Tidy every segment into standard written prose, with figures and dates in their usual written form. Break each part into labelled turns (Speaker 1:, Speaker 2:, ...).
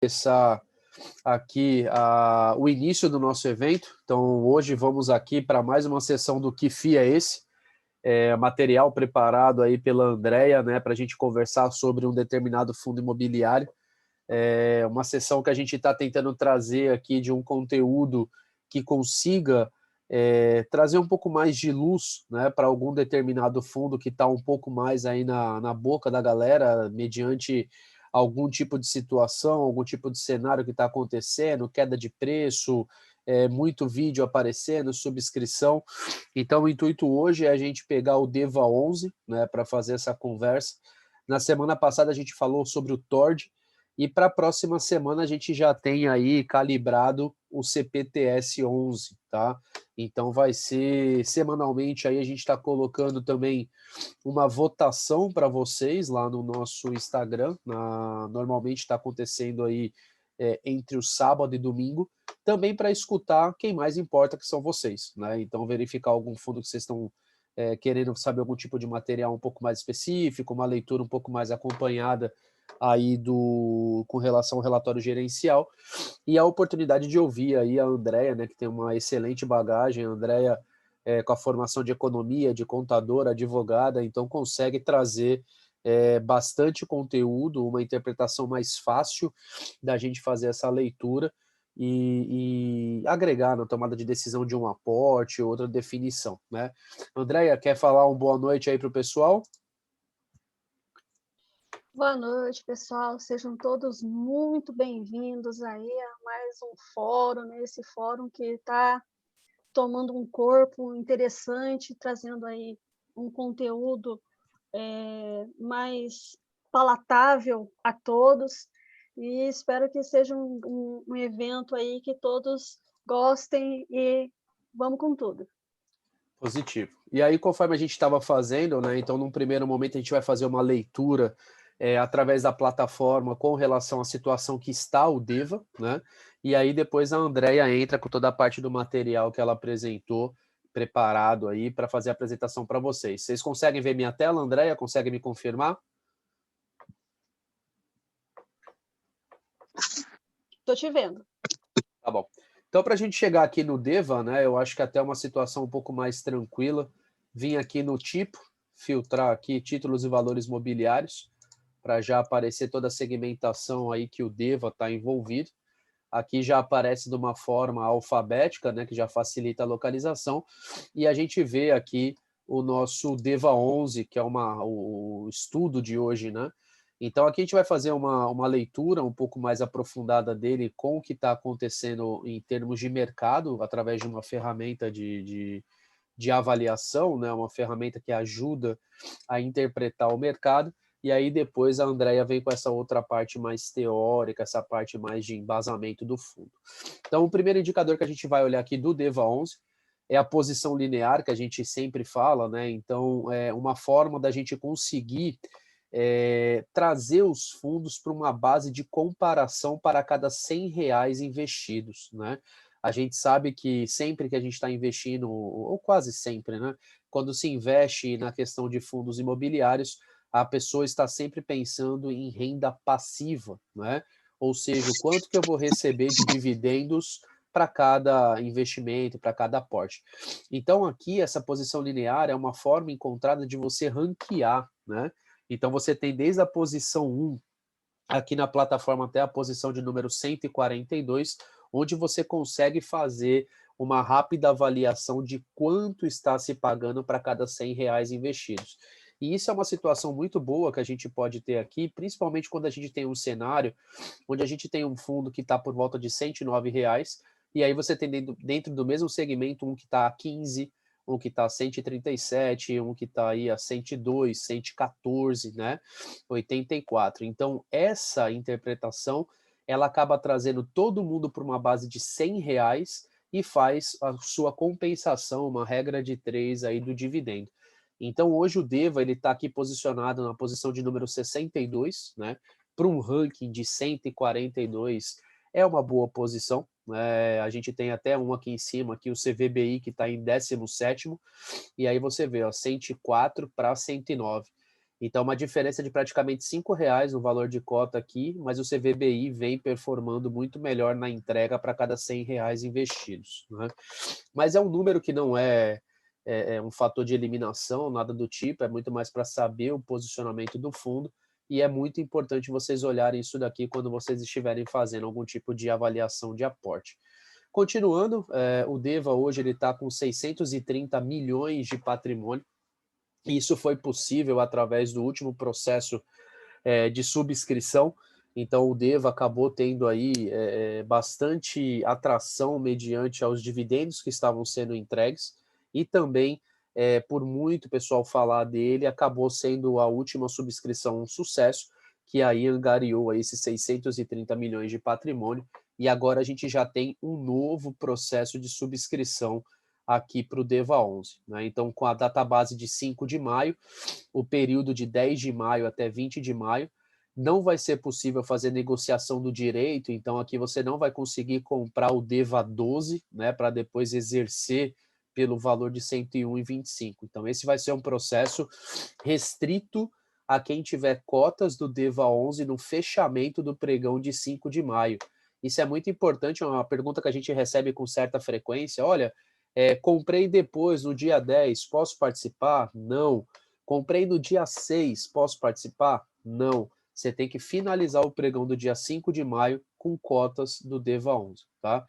Speaker 1: começar aqui o início do nosso evento. Então, hoje vamos aqui para mais uma sessão do Que FII é esse? Material preparado aí pela Andrea, né, para a gente conversar sobre um determinado fundo imobiliário. Uma sessão que a gente está tentando trazer aqui de um conteúdo que consiga trazer um pouco mais de luz, né, para algum determinado fundo que está um pouco mais aí na boca da galera, mediante algum tipo de situação, algum tipo de cenário que está acontecendo, queda de preço, muito vídeo aparecendo, subscrição. Então, o intuito hoje é a gente pegar o DEVA 11, né, para fazer essa conversa. Na semana passada a gente falou sobre o TORD, e para a próxima semana a gente já tem aí calibrado o CPTS 11, tá? Então vai ser semanalmente aí a gente está colocando também uma votação para vocês lá no nosso Instagram. Normalmente está acontecendo aí entre o sábado e domingo, também para escutar quem mais importa, que são vocês, né? Então verificar algum fundo que vocês estão querendo saber algum tipo de material um pouco mais específico, uma leitura um pouco mais acompanhada aí com relação ao relatório gerencial, e a oportunidade de ouvir aí a Andrea, né, que tem uma excelente bagagem. A Andrea, com a formação de economia, de contadora, advogada, então consegue trazer bastante conteúdo, uma interpretação mais fácil da gente fazer essa leitura e agregar na tomada de decisão de um aporte, outra definição, né? Andrea, quer falar uma boa noite aí para o pessoal?
Speaker 2: Boa noite, pessoal. Sejam todos muito bem-vindos aí a mais um fórum, né? Esse fórum que está tomando um corpo interessante, trazendo aí um conteúdo mais palatável a todos. E espero que seja um evento aí que todos gostem e vamos com tudo.
Speaker 1: Positivo. E aí, conforme a gente estava fazendo, né? Então, num primeiro momento, a gente vai fazer uma leitura através da plataforma com relação à situação que está o DEVA, né? E aí depois a Andrea entra com toda a parte do material que ela apresentou, preparado aí para fazer a apresentação para vocês. Vocês conseguem ver minha tela, Andrea? Conseguem me confirmar?
Speaker 2: Estou te vendo.
Speaker 1: Tá bom. Então, para a gente chegar aqui no DEVA, né, eu acho que até uma situação um pouco mais tranquila, vim aqui no tipo, filtrar aqui títulos e valores mobiliários, para já aparecer toda a segmentação aí que o DEVA está envolvido. Aqui já aparece de uma forma alfabética, né, que já facilita a localização, e a gente vê aqui o nosso DEVA 11, que é o estudo de hoje, né? Então, aqui a gente vai fazer uma leitura um pouco mais aprofundada dele com o que está acontecendo em termos de mercado, através de uma ferramenta de avaliação, né? Uma ferramenta que ajuda a interpretar o mercado. E aí depois a Andrea vem com essa outra parte mais teórica, essa parte mais de embasamento do fundo. Então, o primeiro indicador que a gente vai olhar aqui do DEVA 11 é a posição linear, que a gente sempre fala, né? Então, é uma forma da gente conseguir trazer os fundos para uma base de comparação para cada R$ 100 investidos, né? A gente sabe que sempre que a gente está investindo, ou quase sempre, né? Quando se investe na questão de fundos imobiliários, a pessoa está sempre pensando em renda passiva, né? Ou seja, o quanto que eu vou receber de dividendos para cada investimento, para cada aporte. Então, aqui, essa posição linear é uma forma encontrada de você ranquear, né? Então, você tem desde a posição 1, aqui na plataforma, até a posição de número 142, onde você consegue fazer uma rápida avaliação de quanto está se pagando para cada R$ 100 investidos. E isso é uma situação muito boa que a gente pode ter aqui, principalmente quando a gente tem um cenário onde a gente tem um fundo que está por volta de R$ 109, e aí você tem dentro do mesmo segmento um que está a 15, um que está a 137, um que está aí a 102, 114, né? 84. Então, essa interpretação, ela acaba trazendo todo mundo para uma base de R$ 100 e faz a sua compensação, uma regra de 3 aí do dividendo. Então, hoje o DEVA ele está aqui posicionado na posição de número 62, né? Para um ranking de 142 é uma boa posição. A gente tem até um aqui em cima, aqui, o CVBI, que está em 17º, e aí você vê, ó, 104 para 109. Então, uma diferença de praticamente R$ 5 no valor de cota aqui, mas o CVBI vem performando muito melhor na entrega para cada R$ 100 investidos, né? Mas é um número que não é um fator de eliminação, nada do tipo, é muito mais para saber o posicionamento do fundo, e é muito importante vocês olharem isso daqui quando vocês estiverem fazendo algum tipo de avaliação de aporte. Continuando, o Deva hoje ele está com 630 milhões de patrimônio. Isso foi possível através do último processo de subscrição. Então, o Deva acabou tendo aí bastante atração mediante aos dividendos que estavam sendo entregues e também, por muito pessoal falar dele, acabou sendo a última subscrição um sucesso, que aí angariou aí esses 630 milhões de patrimônio, e agora a gente já tem um novo processo de subscrição aqui para o Deva 11, né? Então, com a database de 5 de maio, o período de 10 de maio até 20 de maio, não vai ser possível fazer negociação do direito, então aqui você não vai conseguir comprar o DEVA 12, né, para depois exercer pelo valor de 101,25. Então esse vai ser um processo restrito a quem tiver cotas do DEVA 11 no fechamento do pregão de 5 de maio. Isso é muito importante, é uma pergunta que a gente recebe com certa frequência. Olha, comprei depois, no dia 10, posso participar? Não. Comprei no dia 6, posso participar? Não. Você tem que finalizar o pregão do dia 5 de maio com cotas do DEVA 11, tá?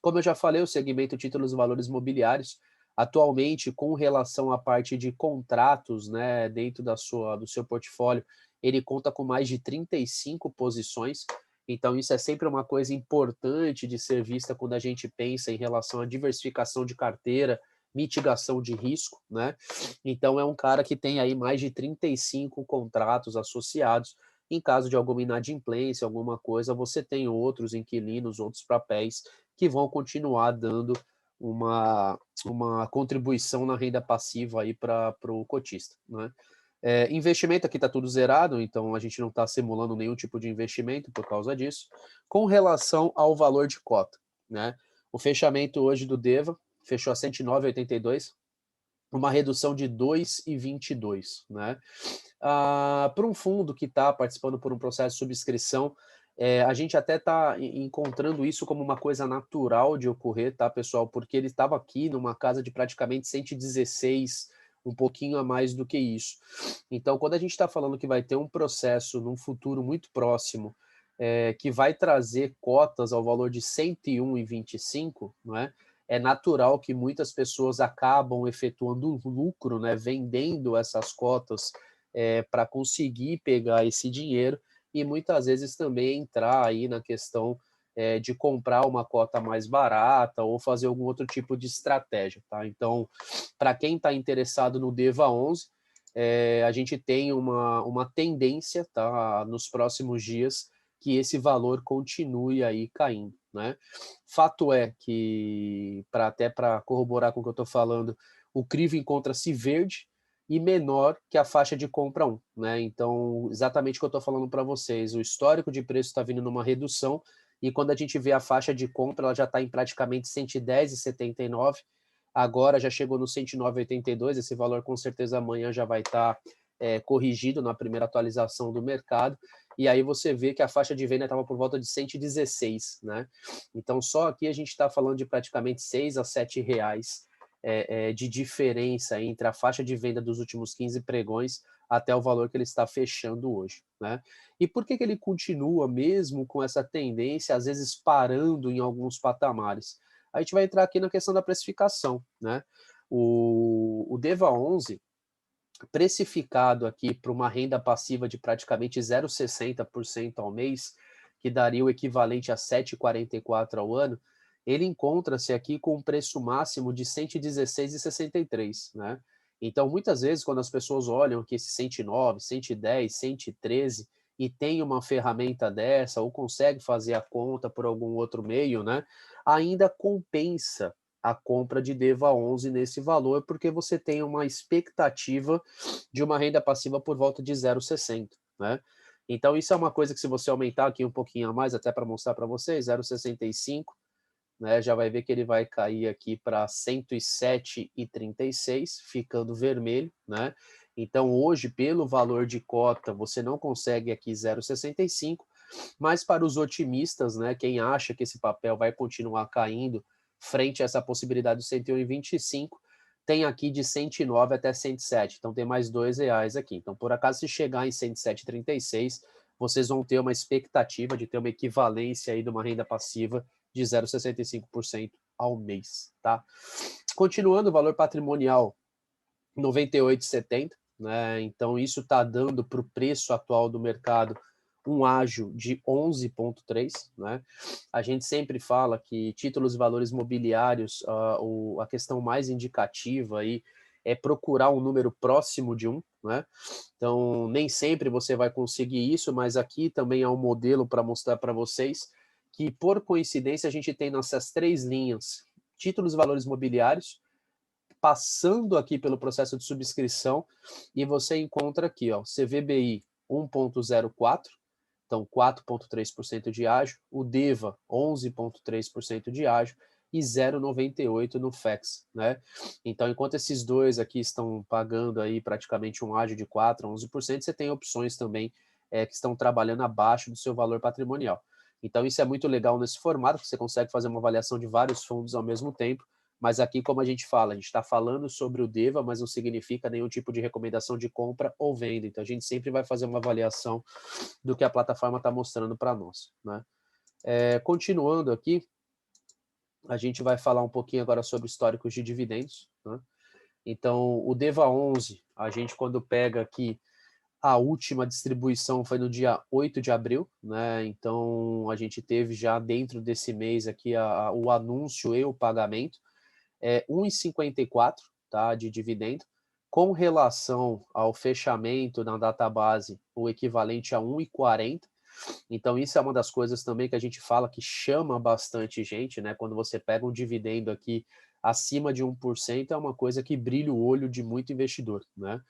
Speaker 1: Como eu já falei, o segmento títulos e valores mobiliários, atualmente, com relação à parte de contratos, né, dentro do seu portfólio, ele conta com mais de 35 posições. Então, isso é sempre uma coisa importante de ser vista quando a gente pensa em relação à diversificação de carteira, mitigação de risco, né? Então, é um cara que tem aí mais de 35 contratos associados. Em caso de alguma inadimplência, alguma coisa, você tem outros inquilinos, outros papéis que vão continuar dando uma contribuição na renda passiva aí para o cotista, né? Investimento aqui está tudo zerado, então a gente não está simulando nenhum tipo de investimento por causa disso. Com relação ao valor de cota, né? O fechamento hoje do Deva fechou a 109,82, uma redução de 2,22, né? Para um fundo que está participando por um processo de subscrição, a gente até está encontrando isso como uma coisa natural de ocorrer, tá, pessoal? Porque ele estava aqui numa casa de praticamente 116, um pouquinho a mais do que isso. Então, quando a gente está falando que vai ter um processo num futuro muito próximo, que vai trazer cotas ao valor de 101,25, não é? É natural que muitas pessoas acabam efetuando lucro, né, vendendo essas cotas para conseguir pegar esse dinheiro e muitas vezes também entrar aí na questão de comprar uma cota mais barata ou fazer algum outro tipo de estratégia, tá? Então, para quem está interessado no DEVA 11, a gente tem uma tendência, tá, nos próximos dias, que esse valor continue aí caindo, né? Fato é que, até para corroborar com o que eu estou falando, o crivo encontra-se verde e menor que a faixa de compra 1, né? Então, exatamente o que eu estou falando para vocês, o histórico de preço está vindo numa redução e quando a gente vê a faixa de compra, ela já está em praticamente 110,79, agora já chegou no 109,82, esse valor com certeza amanhã já vai estar corrigido na primeira atualização do mercado, e aí você vê que a faixa de venda estava por volta de 116, né? Então só aqui a gente está falando de praticamente 6 a 7 reais de diferença entre a faixa de venda dos últimos 15 pregões até o valor que ele está fechando hoje, né? E por que ele continua mesmo com essa tendência, às vezes parando em alguns patamares? A gente vai entrar aqui na questão da precificação, né? O DEVA 11, precificado aqui para uma renda passiva de praticamente 0,60% ao mês, que daria o equivalente a 7,44 ao ano, ele encontra-se aqui com um preço máximo de 116,63, né? Então, muitas vezes, quando as pessoas olham que esse 109, 110, 113 e tem uma ferramenta dessa ou consegue fazer a conta por algum outro meio, né? Ainda compensa a compra de DEVA 11 nesse valor, porque você tem uma expectativa de uma renda passiva por volta de 0,60, né? Então, isso é uma coisa que se você aumentar aqui um pouquinho a mais, até para mostrar para vocês, 0,65, né, já vai ver que ele vai cair aqui para 107,36, ficando vermelho, né? Então, hoje, pelo valor de cota, você não consegue aqui 0,65, mas para os otimistas, né, quem acha que esse papel vai continuar caindo frente a essa possibilidade do 101,25, tem aqui de 109 até 107, então tem mais R$ 2 aqui. Então, por acaso, se chegar em 107,36, vocês vão ter uma expectativa de ter uma equivalência aí de uma renda passiva de 0,65% ao mês, tá? Continuando, o valor patrimonial 98,70, né? Então isso está dando para o preço atual do mercado um ágio de 11,3, né? A gente sempre fala que títulos e valores mobiliários, a questão mais indicativa aí é procurar um número próximo de 1, né? Então nem sempre você vai conseguir isso, mas aqui também há um modelo para mostrar para vocês que, por coincidência, a gente tem nessas 3 linhas títulos e valores mobiliários passando aqui pelo processo de subscrição, e você encontra aqui, ó, CVBI 1,04, então 4,3% de ágio, o DEVA 11,3% de ágio e 0,98 no FEX, né? Então, enquanto esses dois aqui estão pagando aí praticamente um ágio de 4 a 11%, você tem opções também que estão trabalhando abaixo do seu valor patrimonial. Então, isso é muito legal nesse formato, que você consegue fazer uma avaliação de vários fundos ao mesmo tempo, mas aqui, como a gente fala, a gente está falando sobre o DEVA, mas não significa nenhum tipo de recomendação de compra ou venda. Então, a gente sempre vai fazer uma avaliação do que a plataforma está mostrando para nós, né? Continuando aqui, a gente vai falar um pouquinho agora sobre históricos de dividendos, né? Então, o DEVA 11, a gente quando pega aqui, a última distribuição foi no dia 8 de abril, né? Então, a gente teve já dentro desse mês aqui o anúncio e o pagamento. 1,54, tá, de dividendo, com relação ao fechamento na database, o equivalente a 1,40. Então, isso é uma das coisas também que a gente fala que chama bastante gente, né? Quando você pega um dividendo aqui acima de 1%, é uma coisa que brilha o olho de muito investidor, né?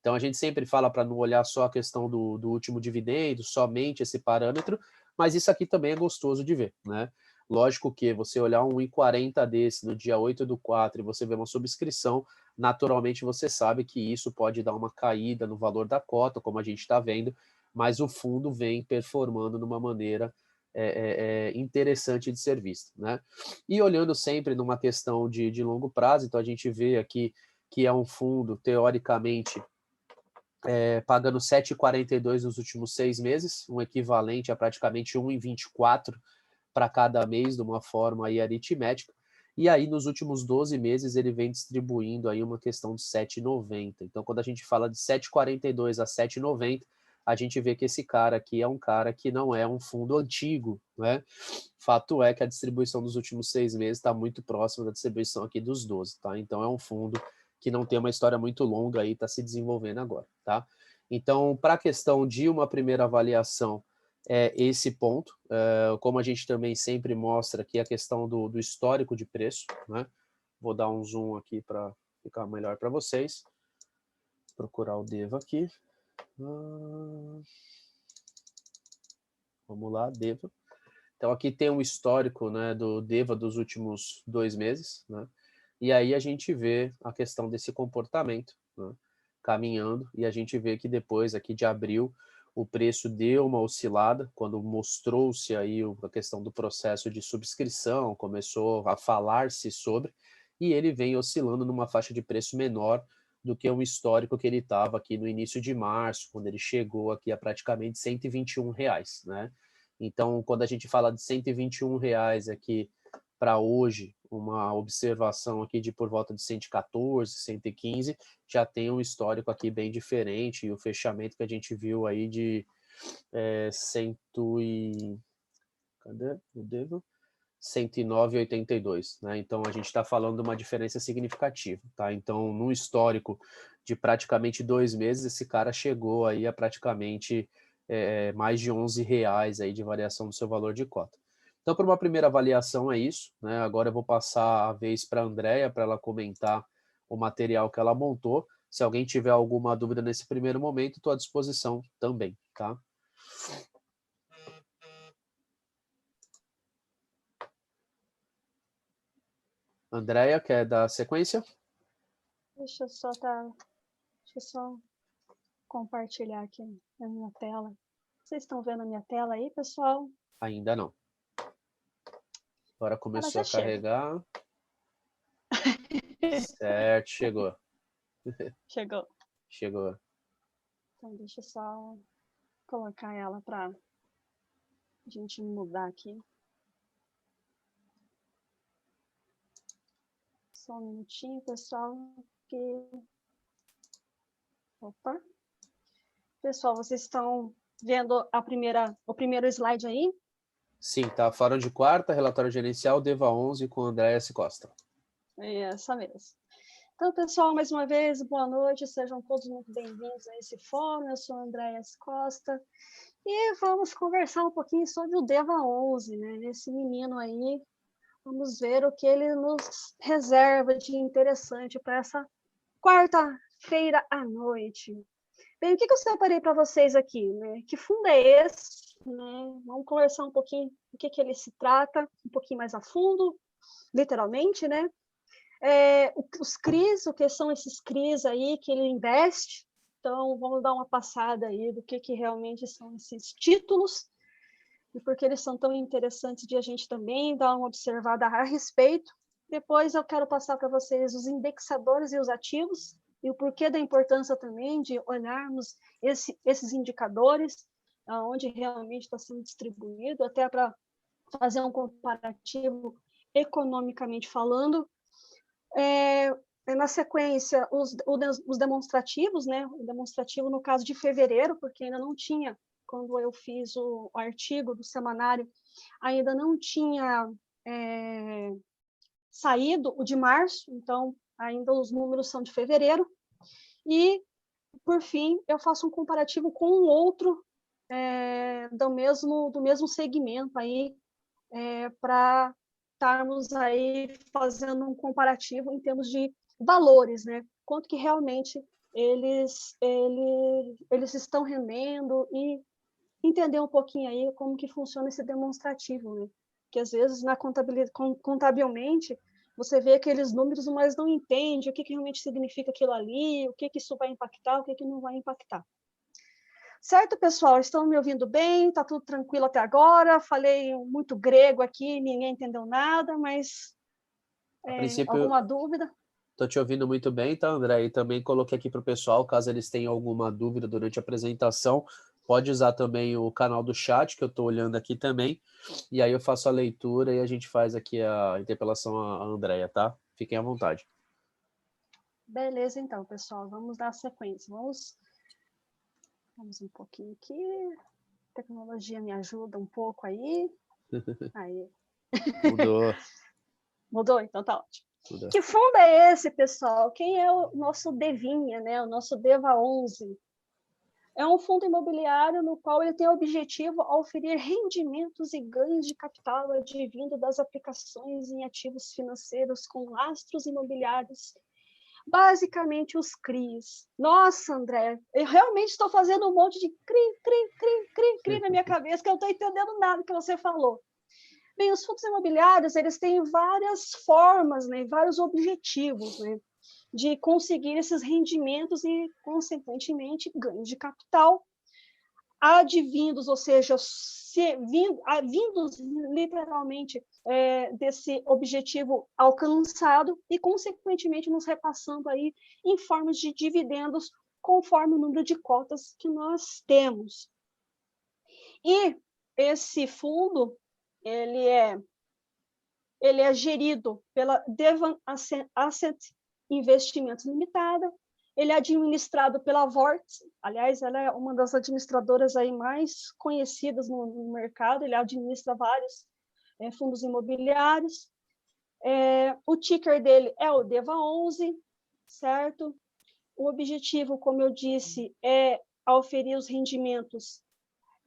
Speaker 1: Então, a gente sempre fala para não olhar só a questão do último dividendo, somente esse parâmetro, mas isso aqui também é gostoso de ver, né? Lógico que você olhar um 1,40 desse no dia 8/4 e você vê uma subscrição, naturalmente você sabe que isso pode dar uma caída no valor da cota, como a gente está vendo, mas o fundo vem performando de uma maneira interessante de ser visto, né? E olhando sempre numa questão de longo prazo, então a gente vê aqui que é um fundo, teoricamente, pagando 7,42 nos últimos 6 meses, um equivalente a praticamente 1,24 para cada mês, de uma forma aí aritmética. E aí, nos últimos 12 meses, ele vem distribuindo aí uma questão de 7,90. Então, quando a gente fala de 7,42 a 7,90, a gente vê que esse cara aqui é um cara que não é um fundo antigo, né? Fato é que a distribuição dos últimos 6 meses está muito próxima da distribuição aqui dos 12, tá? Então, é um fundo que não tem uma história muito longa aí, está se desenvolvendo agora, tá? Então, para a questão de uma primeira avaliação, esse ponto, como a gente também sempre mostra aqui a questão do histórico de preço, né? Vou dar um zoom aqui para ficar melhor para vocês. Procurar o DEVA aqui. Vamos lá, DEVA. Então aqui tem um histórico, né, do DEVA dos últimos 2 meses, né? E aí a gente vê a questão desse comportamento, né, caminhando, e a gente vê que depois aqui de abril o preço deu uma oscilada, quando mostrou-se aí a questão do processo de subscrição, começou a falar-se sobre, e ele vem oscilando numa faixa de preço menor do que um histórico que ele estava aqui no início de março, quando ele chegou aqui a praticamente R$ 121, né? Então, quando a gente fala de R$ 121 aqui para hoje, uma observação aqui de por volta de 114, 115, já tem um histórico aqui bem diferente, e o fechamento que a gente viu aí de cadê? Eu devo? 109,82, né? Então a gente está falando de uma diferença significativa, tá? Então, num histórico de praticamente 2 meses, esse cara chegou aí a praticamente mais de R$ 11 aí de variação do seu valor de cota. Então, para uma primeira avaliação é isso, né? Agora eu vou passar a vez para a Andrea para ela comentar o material que ela montou. Se alguém tiver alguma dúvida nesse primeiro momento, estou à disposição também, tá? Andrea, quer dar sequência?
Speaker 2: Deixa eu só tá. Deixa eu só compartilhar aqui a minha tela. Vocês estão vendo a minha tela aí, pessoal?
Speaker 1: Ainda não. Agora
Speaker 2: Ela
Speaker 1: começou
Speaker 2: já
Speaker 1: a
Speaker 2: chega.
Speaker 1: carregar. Certo, chegou.
Speaker 2: Chegou.
Speaker 1: Chegou.
Speaker 2: Então, deixa eu só colocar ela para a gente mudar aqui. Só um minutinho, pessoal. Opa. Pessoal, vocês estão vendo o primeiro slide aí?
Speaker 1: Sim, tá. Fórum de quarta, relatório gerencial, DEVA 11 com André S. Costa.
Speaker 2: É essa mesmo. Então, pessoal, mais uma vez, boa noite. Sejam todos muito bem-vindos a esse fórum. Eu sou a Andréa S. Costa. E vamos conversar um pouquinho sobre o DEVA 11, né? Esse menino aí. Vamos ver o que ele nos reserva de interessante para essa quarta-feira à noite. Bem, o que eu separei para vocês aqui, né? Que fundo é esse? Né? Vamos conversar um pouquinho do que ele se trata, um pouquinho mais a fundo, literalmente, né? Os CRIs, o que são esses CRIs aí que ele investe. Então, vamos dar uma passada aí do que realmente são esses títulos e por que eles são tão interessantes de a gente também dar uma observada a respeito. Depois eu quero passar para vocês indexadores e os ativos e o porquê da importância também de olharmos esses indicadores, onde realmente está sendo distribuído, até para fazer um comparativo economicamente falando. Na sequência, os demonstrativos, né? O demonstrativo no caso de fevereiro, porque ainda não tinha, quando eu fiz o artigo do semanário, ainda não tinha saído o de março, então ainda os números são de fevereiro. E, por fim, eu faço um comparativo com um outro do mesmo segmento aí, para estarmos aí fazendo um comparativo em termos de valores, né? Quanto que realmente eles estão rendendo e entender um pouquinho aí como que funciona esse demonstrativo, né? Que às vezes contabilmente você vê aqueles números, mas não entende o que realmente significa aquilo ali, o que isso vai impactar, o que não vai impactar. Certo, pessoal? Estão me ouvindo bem? Está tudo tranquilo até agora? Falei muito grego aqui, ninguém entendeu nada, mas
Speaker 1: A princípio,
Speaker 2: alguma dúvida?
Speaker 1: estou te ouvindo muito bem, tá, André? E também coloquei aqui para o pessoal, caso eles tenham alguma dúvida durante a apresentação, pode usar também o canal do chat, que eu estou olhando aqui também, e aí eu faço a leitura e a gente faz aqui a interpelação à Andréia, tá? Fiquem à vontade.
Speaker 2: Beleza, então, pessoal, vamos dar sequência. Vamos um pouquinho aqui. A tecnologia me ajuda um pouco aí. Aí.
Speaker 1: Mudou.
Speaker 2: Mudou? Então tá ótimo.
Speaker 1: Mudou.
Speaker 2: Que fundo é esse, pessoal? Quem é o nosso Devinha, né? O nosso DEVA 11? É um fundo imobiliário no qual ele tem o objetivo de oferir rendimentos e ganhos de capital advindo das aplicações em ativos financeiros com lastros imobiliários, basicamente os CRIs. Nossa, André, eu realmente estou fazendo um monte de CRI na minha cabeça, que eu não estou entendendo nada que você falou. Bem, os fundos imobiliários, eles têm várias formas, né, vários objetivos, né, de conseguir esses rendimentos e, consequentemente, ganhos de capital advindos, ou seja, vindos literalmente desse objetivo alcançado e, consequentemente, nos repassando aí em formas de dividendos conforme o número de cotas que nós temos. E esse fundo, ele é gerido pela Devan Asset Investimentos Limitada, ele é administrado pela Vortex, aliás, ela é uma das administradoras aí mais conhecidas no mercado, ele administra vários fundos imobiliários. O ticker dele é o DEVA11, certo? O objetivo, como eu disse, é oferir os rendimentos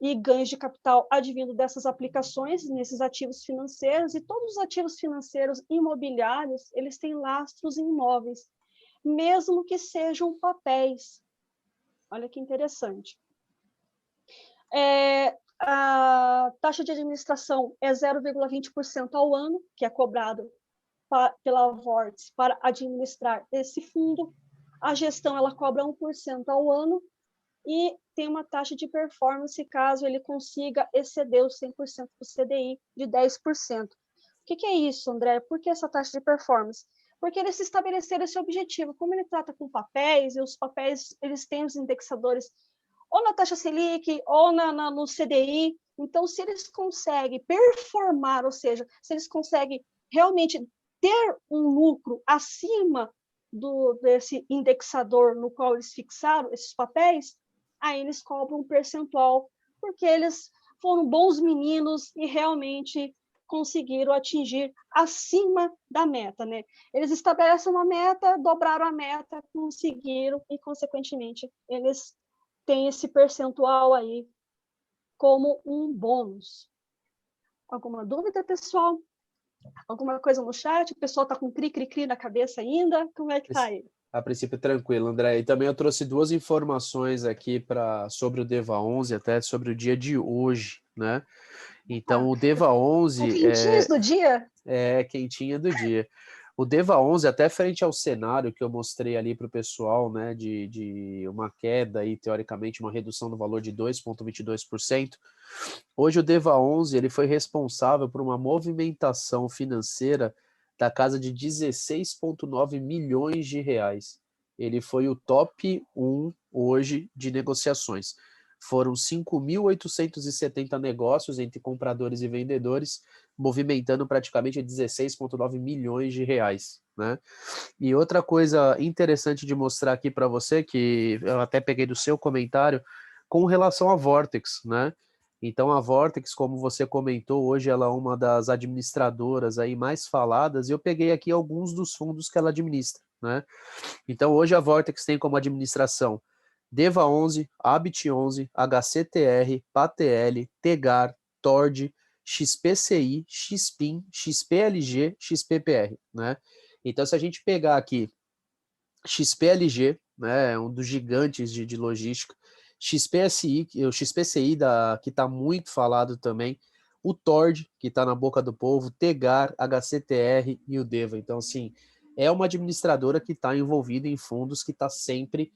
Speaker 2: e ganhos de capital advindo dessas aplicações nesses ativos financeiros, e todos os ativos financeiros imobiliários, eles têm lastros em imóveis, mesmo que sejam papéis. Olha que interessante. A taxa de administração é 0,20% ao ano, que é cobrado pela Vortex para administrar esse fundo. A gestão ela cobra 1% ao ano e tem uma taxa de performance caso ele consiga exceder os 100% do CDI de 10%. O que é isso, André? Por que essa taxa de performance? Porque eles estabeleceram esse objetivo. Como ele trata com papéis, e os papéis eles têm os indexadores ou na taxa Selic ou no CDI. Então, se eles conseguem performar, ou seja, se eles conseguem realmente ter um lucro acima desse indexador no qual eles fixaram esses papéis, aí eles cobram um percentual, porque eles foram bons meninos e realmente conseguiram atingir acima da meta, né? Eles estabelecem uma meta, dobraram a meta, conseguiram e, consequentemente, eles têm esse percentual aí como um bônus. Alguma dúvida, pessoal? Alguma coisa no chat? O pessoal está com cri-cri-cri na cabeça ainda? Como é que está aí?
Speaker 1: A princípio, tranquilo, André. E também eu trouxe duas informações aqui sobre o DEVA 11, até sobre o dia de hoje, né? Então, o DEVA 11
Speaker 2: quentinhos do dia?
Speaker 1: É quentinha do dia. O DEVA 11, até frente ao cenário que eu mostrei ali para o pessoal, né, de uma queda aí, teoricamente, uma redução do valor de 2,22%, hoje o DEVA 11 ele foi responsável por uma movimentação financeira da casa de 16,9 milhões de reais. Ele foi o top 1 hoje de negociações. Foram 5.870 negócios entre compradores e vendedores, movimentando praticamente 16,9 milhões de reais, né? E outra coisa interessante de mostrar aqui para você, que eu até peguei do seu comentário, com relação à Vortex, né? Então a Vortex, como você comentou, hoje ela é uma das administradoras aí mais faladas, e eu peguei aqui alguns dos fundos que ela administra, né? Então hoje a Vortex tem como administração DEVA 11, Habit 11, HCTR, PATL, Tegar, Tord, XPCI, XPIN, XPLG, XPPR, né? Então, se a gente pegar aqui XPLG, né, um dos gigantes de logística, XPSI, o XPCI que está muito falado também, o Tord, que está na boca do povo, Tegar, HCTR e o Deva. Então, assim, é uma administradora que está envolvida em fundos que está sempre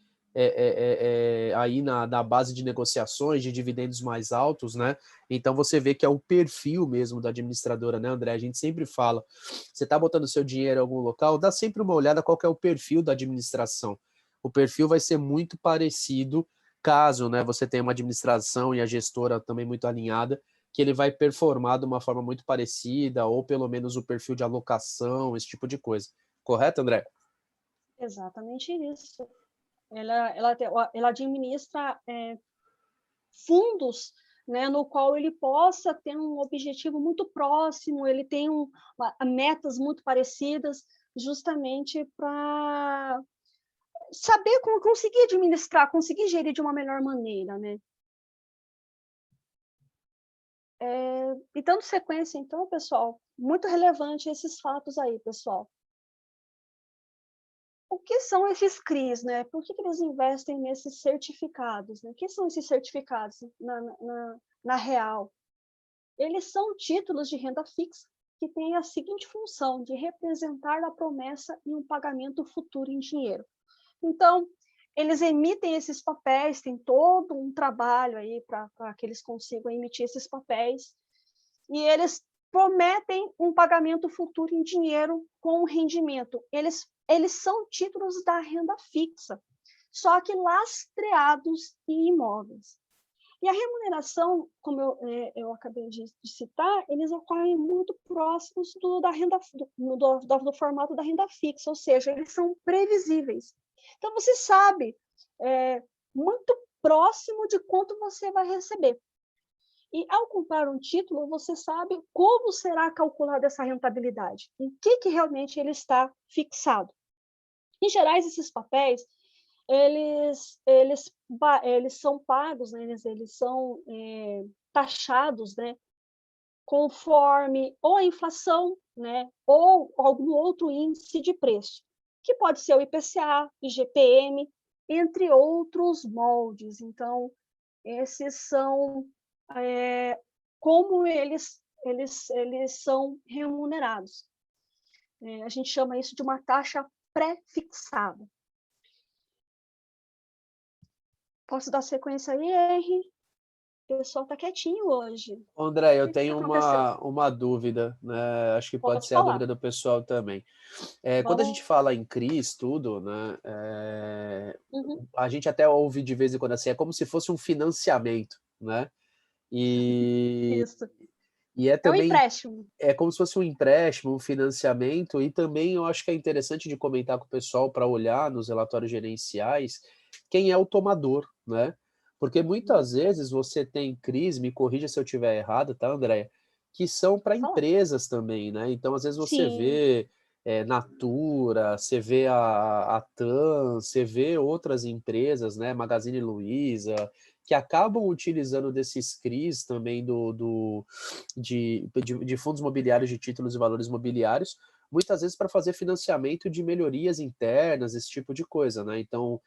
Speaker 1: aí na base de negociações, de dividendos mais altos, né? Então você vê que é o perfil mesmo da administradora, né, André? A gente sempre fala, você está botando seu dinheiro em algum local, dá sempre uma olhada qual que é o perfil da administração. O perfil vai ser muito parecido, caso, né, você tenha uma administração e a gestora também muito alinhada, que ele vai performar de uma forma muito parecida, ou pelo menos o perfil de alocação, esse tipo de coisa. Correto, André?
Speaker 2: Exatamente isso. Ela administra fundos, né, no qual ele possa ter um objetivo muito próximo, ele tem metas muito parecidas, justamente para saber como conseguir administrar, conseguir gerir de uma melhor maneira, né? E dando sequência, então, pessoal, muito relevante esses fatos aí, pessoal. O que são esses CRIs, né? Por que eles investem nesses certificados? Né? O que são esses certificados na real? Eles são títulos de renda fixa que têm a seguinte função, de representar a promessa e um pagamento futuro em dinheiro. Então, eles emitem esses papéis, tem todo um trabalho aí para que eles consigam emitir esses papéis, e eles prometem um pagamento futuro em dinheiro com rendimento. Eles são títulos da renda fixa, só que lastreados em imóveis. E a remuneração, como eu acabei de citar, eles ocorrem muito próximos do formato da renda fixa, ou seja, eles são previsíveis. Então, você sabe muito próximo de quanto você vai receber. E, ao comprar um título, você sabe como será calculada essa rentabilidade, em que realmente ele está fixado. Em geral, esses papéis, eles são pagos, né? eles são taxados, né? Conforme ou a inflação, né? Ou algum outro índice de preço, que pode ser o IPCA, IGPM, entre outros moldes. Então, esses são como eles são remunerados. A gente chama isso de uma taxa pré-fixada. Posso dar sequência aí, Henry? O pessoal está quietinho hoje.
Speaker 1: André, eu
Speaker 2: O que
Speaker 1: tenho
Speaker 2: aconteceu?
Speaker 1: uma dúvida, né? Acho que pode
Speaker 2: Pode
Speaker 1: ser a
Speaker 2: falar.
Speaker 1: dúvida do pessoal também. Quando a
Speaker 2: Vamos.
Speaker 1: gente fala em CRIs, tudo, né?
Speaker 2: Uhum.
Speaker 1: A gente até ouve de vez em quando assim, é como se fosse um financiamento, né? E,
Speaker 2: Isso.
Speaker 1: e é
Speaker 2: É um
Speaker 1: também
Speaker 2: empréstimo.
Speaker 1: é como se fosse um empréstimo, um financiamento, e também eu acho que é interessante de comentar com o pessoal para olhar nos relatórios gerenciais quem é o tomador, né? Porque
Speaker 2: Uhum.
Speaker 1: muitas vezes você tem CRIs, me corrija se eu estiver errado, tá, Andréia? Que são para
Speaker 2: Pode falar.
Speaker 1: empresas também, né? Então, às vezes você
Speaker 2: Sim.
Speaker 1: vê Natura, você vê a TAM, você vê outras empresas, né? Magazine Luiza, que acabam utilizando desses CRIs também de fundos imobiliários de títulos e valores mobiliários, muitas vezes para fazer financiamento de melhorias internas, esse tipo de coisa, né? Então,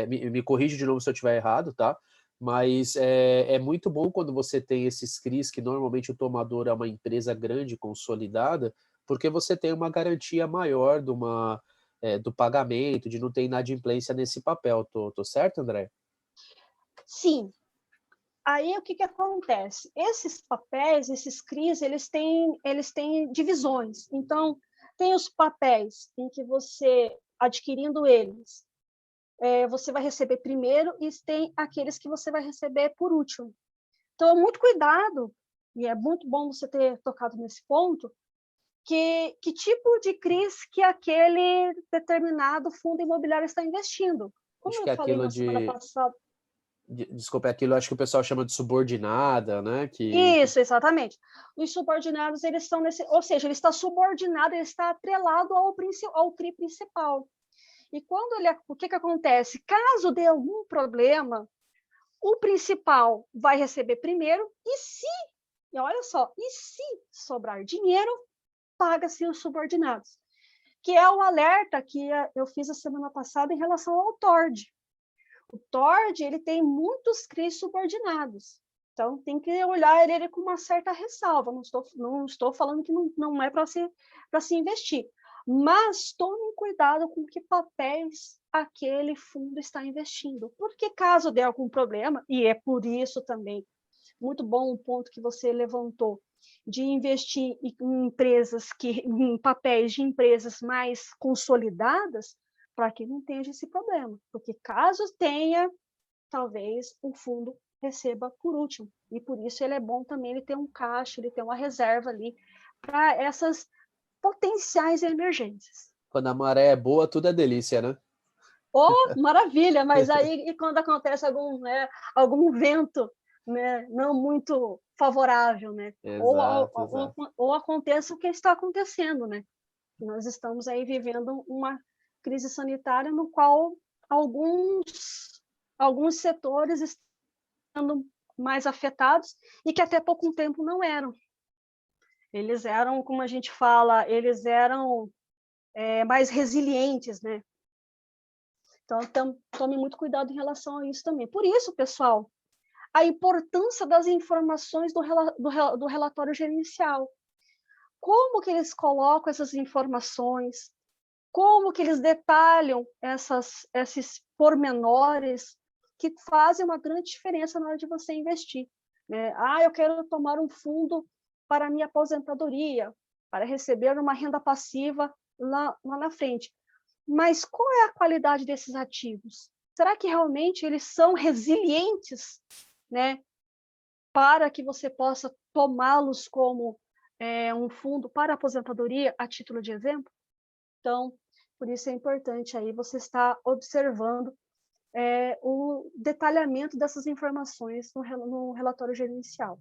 Speaker 1: me corrige de novo se eu estiver errado, tá? Mas é muito bom quando você tem esses CRIs, que normalmente o tomador é uma empresa grande, consolidada, porque você tem uma garantia maior do pagamento, de não ter inadimplência nesse papel. Tô certo, André?
Speaker 2: Sim. Aí o que acontece? Esses papéis, esses CRIs, eles têm divisões. Então, tem os papéis em que você, adquirindo eles, você vai receber primeiro, e tem aqueles que você vai receber por último. Então, muito cuidado, e é muito bom você ter tocado nesse ponto, que tipo de CRIs que aquele determinado fundo imobiliário está investindo. Como
Speaker 1: Acho
Speaker 2: eu
Speaker 1: que é
Speaker 2: falei
Speaker 1: aquilo
Speaker 2: na semana passada,
Speaker 1: desculpa, é aquilo acho que o pessoal chama de subordinada, né?
Speaker 2: isso, exatamente. Os subordinados, eles estão nesse, ou seja, ele está subordinado, ele está atrelado ao CRI principal. E o que acontece? Caso dê algum problema, o principal vai receber primeiro, e olha só, e se sobrar dinheiro, paga-se os subordinados, que é o alerta que eu fiz a semana passada em relação ao TORD. O TORD, ele tem muitos CRIs subordinados, então tem que olhar ele com uma certa ressalva. Não estou falando que não é para se investir, mas tome cuidado com que papéis aquele fundo está investindo, porque caso dê algum problema, e é por isso também muito bom o ponto que você levantou, de investir em papéis de empresas mais consolidadas, para que não tenha esse problema. Porque caso tenha, talvez o fundo receba por último. E por isso ele é bom também ele ter um caixa, ele ter uma reserva ali para essas potenciais emergências.
Speaker 1: Quando a maré é boa, tudo é delícia, né?
Speaker 2: Oh, maravilha! Mas aí, e quando acontece algum vento, né, não muito favorável, né?
Speaker 1: Exato, exato.
Speaker 2: Ou aconteça o que está acontecendo, né? Nós estamos aí vivendo uma crise sanitária no qual alguns setores estão sendo mais afetados e que até pouco tempo não eram. Eles eram, como a gente fala, eles eram mais resilientes, né? Então, tome muito cuidado em relação a isso também. Por isso, pessoal, a importância das informações do relatório gerencial. Como que eles colocam essas informações? Como que eles detalham esses pormenores que fazem uma grande diferença na hora de você investir, né? Eu quero tomar um fundo para a minha aposentadoria, para receber uma renda passiva lá na frente. Mas qual é a qualidade desses ativos? Será que realmente eles são resilientes, né, para que você possa tomá-los como um fundo para aposentadoria, a título de exemplo? Então, por isso é importante aí você estar observando o detalhamento dessas informações no relatório gerencial.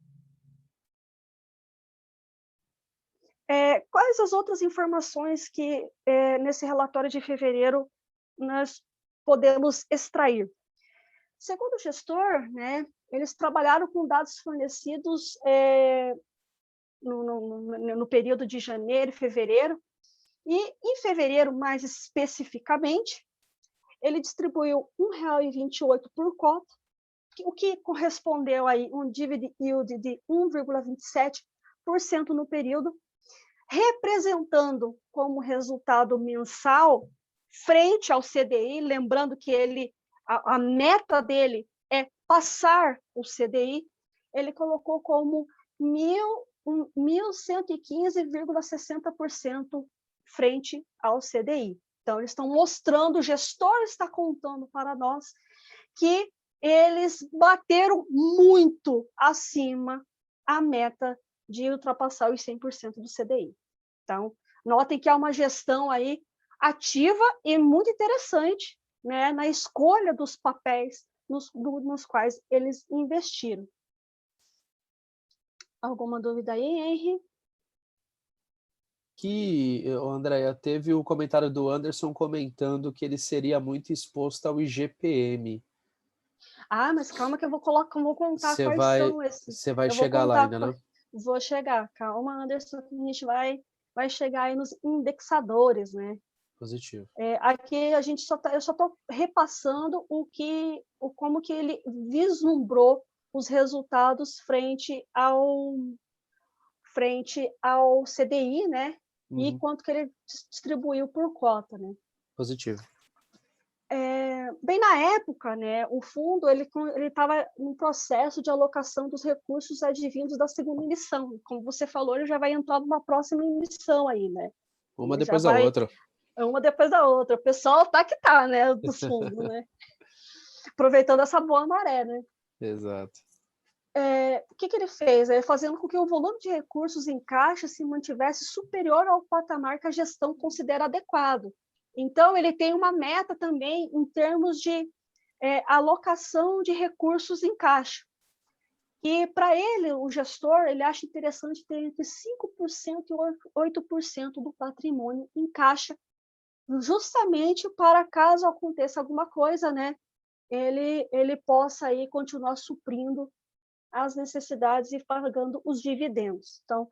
Speaker 2: Quais as outras informações que, nesse relatório de fevereiro, nós podemos extrair? Segundo o gestor, né, eles trabalharam com dados fornecidos no período de janeiro e fevereiro, e em fevereiro, mais especificamente, ele distribuiu R$ 1,28 por cota, o que correspondeu aí um dividend yield de 1,27% no período, representando como resultado mensal, frente ao CDI, lembrando que a meta dele passar o CDI, ele colocou como 1.115,60% frente ao CDI. Então, eles estão mostrando, o gestor está contando para nós que eles bateram muito acima a meta de ultrapassar os 100% do CDI. Então, notem que há uma gestão aí ativa e muito interessante, né, na escolha dos papéis nos quais eles investiram. Alguma dúvida aí, Henry?
Speaker 1: Andréia, teve o comentário do Anderson comentando que ele seria muito exposto ao IGPM.
Speaker 2: Ah, mas calma que eu vou contar quais são esses.
Speaker 1: Você vai chegar lá ainda, né?
Speaker 2: Vou chegar. Calma, Anderson, que a gente vai chegar aí nos indexadores, né?
Speaker 1: Positivo.
Speaker 2: Aqui eu só estou repassando como que ele vislumbrou os resultados frente ao CDI, né? Uhum. E quanto que ele distribuiu por cota, né?
Speaker 1: Positivo.
Speaker 2: Bem na época, né, o fundo ele estava no processo de alocação dos recursos advindos da segunda emissão. Como você falou, ele já vai entrar numa próxima emissão aí, né?
Speaker 1: Uma depois da outra.
Speaker 2: Uma depois da outra. O pessoal tá que tá, né, dos fundos, né? Aproveitando essa boa maré, né?
Speaker 1: Exato.
Speaker 2: O que ele fez? Fazendo com que o volume de recursos em caixa se mantivesse superior ao patamar que a gestão considera adequado. Então, ele tem uma meta também em termos de alocação de recursos em caixa. E, para ele, o gestor, ele acha interessante ter entre 5% e 8% do patrimônio em caixa, justamente para caso aconteça alguma coisa, né, ele possa aí continuar suprindo as necessidades e pagando os dividendos. Então,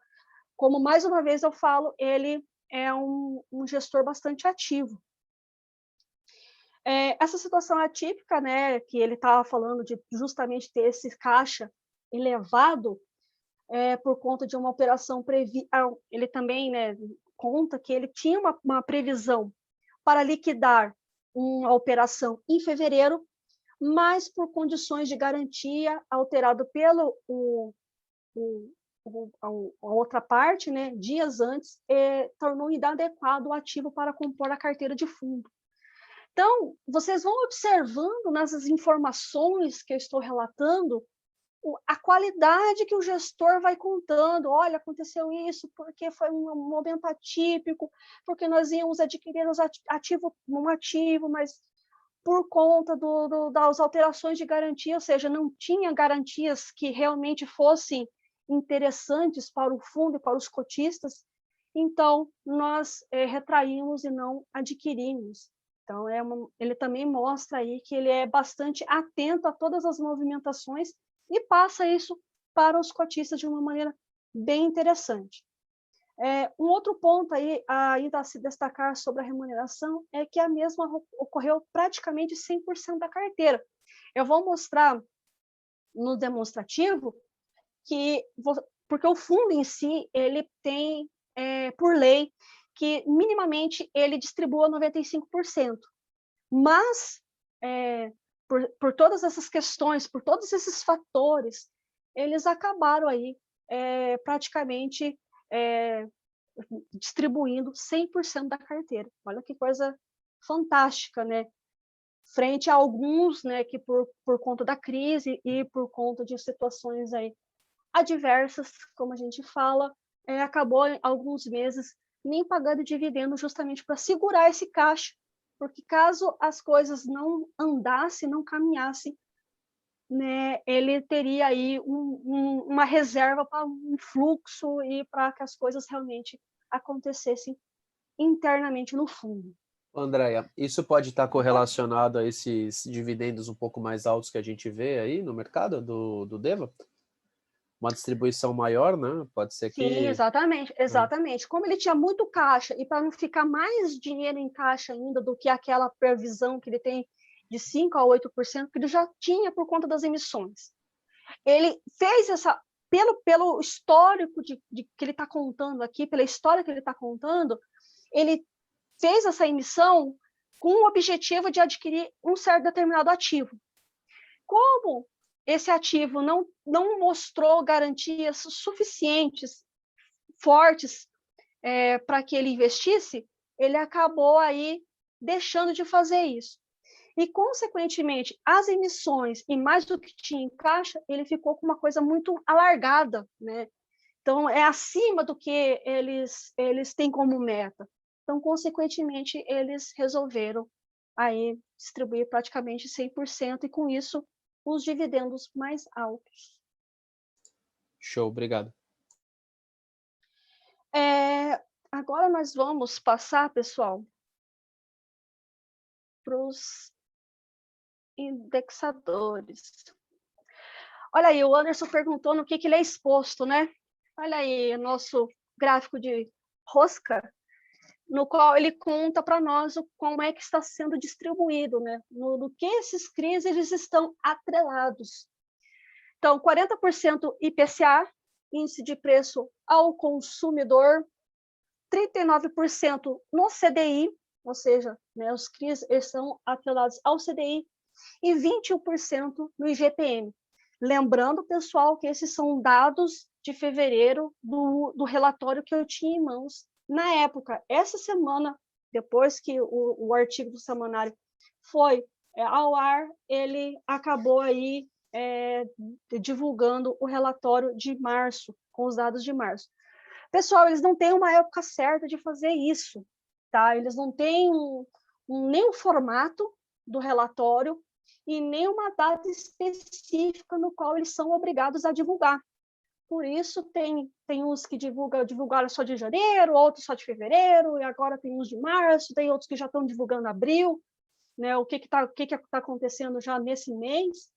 Speaker 2: como mais uma vez eu falo, ele é um gestor bastante ativo. Essa situação atípica, né, que ele estava falando de justamente ter esse caixa elevado por conta de uma operação prevista, ele também, né, conta que ele tinha uma previsão para liquidar uma operação em fevereiro, mas por condições de garantia alterado pelo a outra parte, né, dias antes, tornou inadequado o ativo para compor a carteira de fundo. Então, vocês vão observando nessas informações que eu estou relatando a qualidade que o gestor vai contando. Olha, aconteceu isso porque foi um momento atípico, porque nós íamos adquirir um ativo, mas por conta das alterações de garantia, ou seja, não tinha garantias que realmente fossem interessantes para o fundo e para os cotistas, então nós retraímos e não adquirimos. Então, ele também mostra aí que ele é bastante atento a todas as movimentações e passa isso para os cotistas de uma maneira bem interessante. Um outro ponto aí ainda a se destacar sobre a remuneração é que a mesma ocorreu praticamente 100% da carteira. Eu vou mostrar no demonstrativo porque o fundo em si, ele tem, por lei, que minimamente ele distribua 95%. Mas, por todas essas questões, por todos esses fatores, eles acabaram aí praticamente distribuindo 100% da carteira. Olha que coisa fantástica, né? Frente a alguns, né, que por conta da crise e por conta de situações aí adversas, como a gente fala, acabou em alguns meses nem pagando dividendo justamente para segurar esse caixa, porque caso as coisas não andassem, não caminhassem, né, ele teria aí uma reserva para um fluxo e para que as coisas realmente acontecessem internamente no fundo.
Speaker 1: Andréia, isso pode estar correlacionado a esses dividendos um pouco mais altos que a gente vê aí no mercado do Deva? Uma distribuição maior, né? Pode ser que...
Speaker 2: Sim, exatamente. Como ele tinha muito caixa, e para não ficar mais dinheiro em caixa ainda do que aquela previsão que ele tem de 5% a 8%, que ele já tinha por conta das emissões. Ele fez pelo histórico que ele está contando aqui, pela história que ele está contando, ele fez essa emissão com o objetivo de adquirir um certo determinado ativo. Como esse ativo não mostrou garantias suficientes, fortes, para que ele investisse, ele acabou aí deixando de fazer isso. E, consequentemente, as emissões e mais do que tinha em caixa, ele ficou com uma coisa muito alargada, né? Então, é acima do que eles têm como meta. Então, consequentemente, eles resolveram aí distribuir praticamente 100% e, com isso, os dividendos mais altos.
Speaker 1: Show, obrigado.
Speaker 2: Agora nós vamos passar, pessoal, para os indexadores. Olha aí, o Anderson perguntou no que ele é exposto, né? Olha aí, nosso gráfico de rosca, no qual ele conta para nós como é que está sendo distribuído, né? No que esses CRIs eles estão atrelados. Então, 40% IPCA, índice de preço ao consumidor, 39% no CDI, ou seja, né, os CRIs estão atrelados ao CDI, e 21% no IGPM. Lembrando, pessoal, que esses são dados de fevereiro do relatório que eu tinha em mãos na época. Essa semana, depois que o artigo do semanário foi ao ar, ele acabou aí divulgando o relatório de março, com os dados de março. Pessoal, eles não têm uma época certa de fazer isso, tá? Eles não têm nem o formato do relatório e nem uma data específica no qual eles são obrigados a divulgar. Por isso, tem uns que divulgaram só de janeiro, outros só de fevereiro, e agora tem uns de março, tem outros que já estão divulgando abril, né? O que está acontecendo já nesse mês.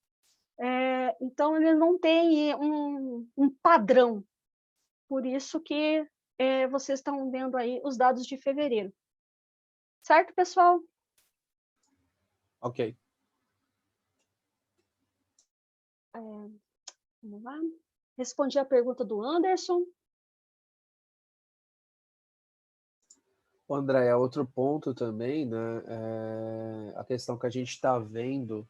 Speaker 2: Então, ele não tem um padrão. Por isso que vocês estão vendo aí os dados de fevereiro. Certo, pessoal?
Speaker 1: Ok.
Speaker 2: Vamos lá. Respondi a pergunta do Anderson.
Speaker 1: André, outro ponto também, né? A questão que a gente está vendo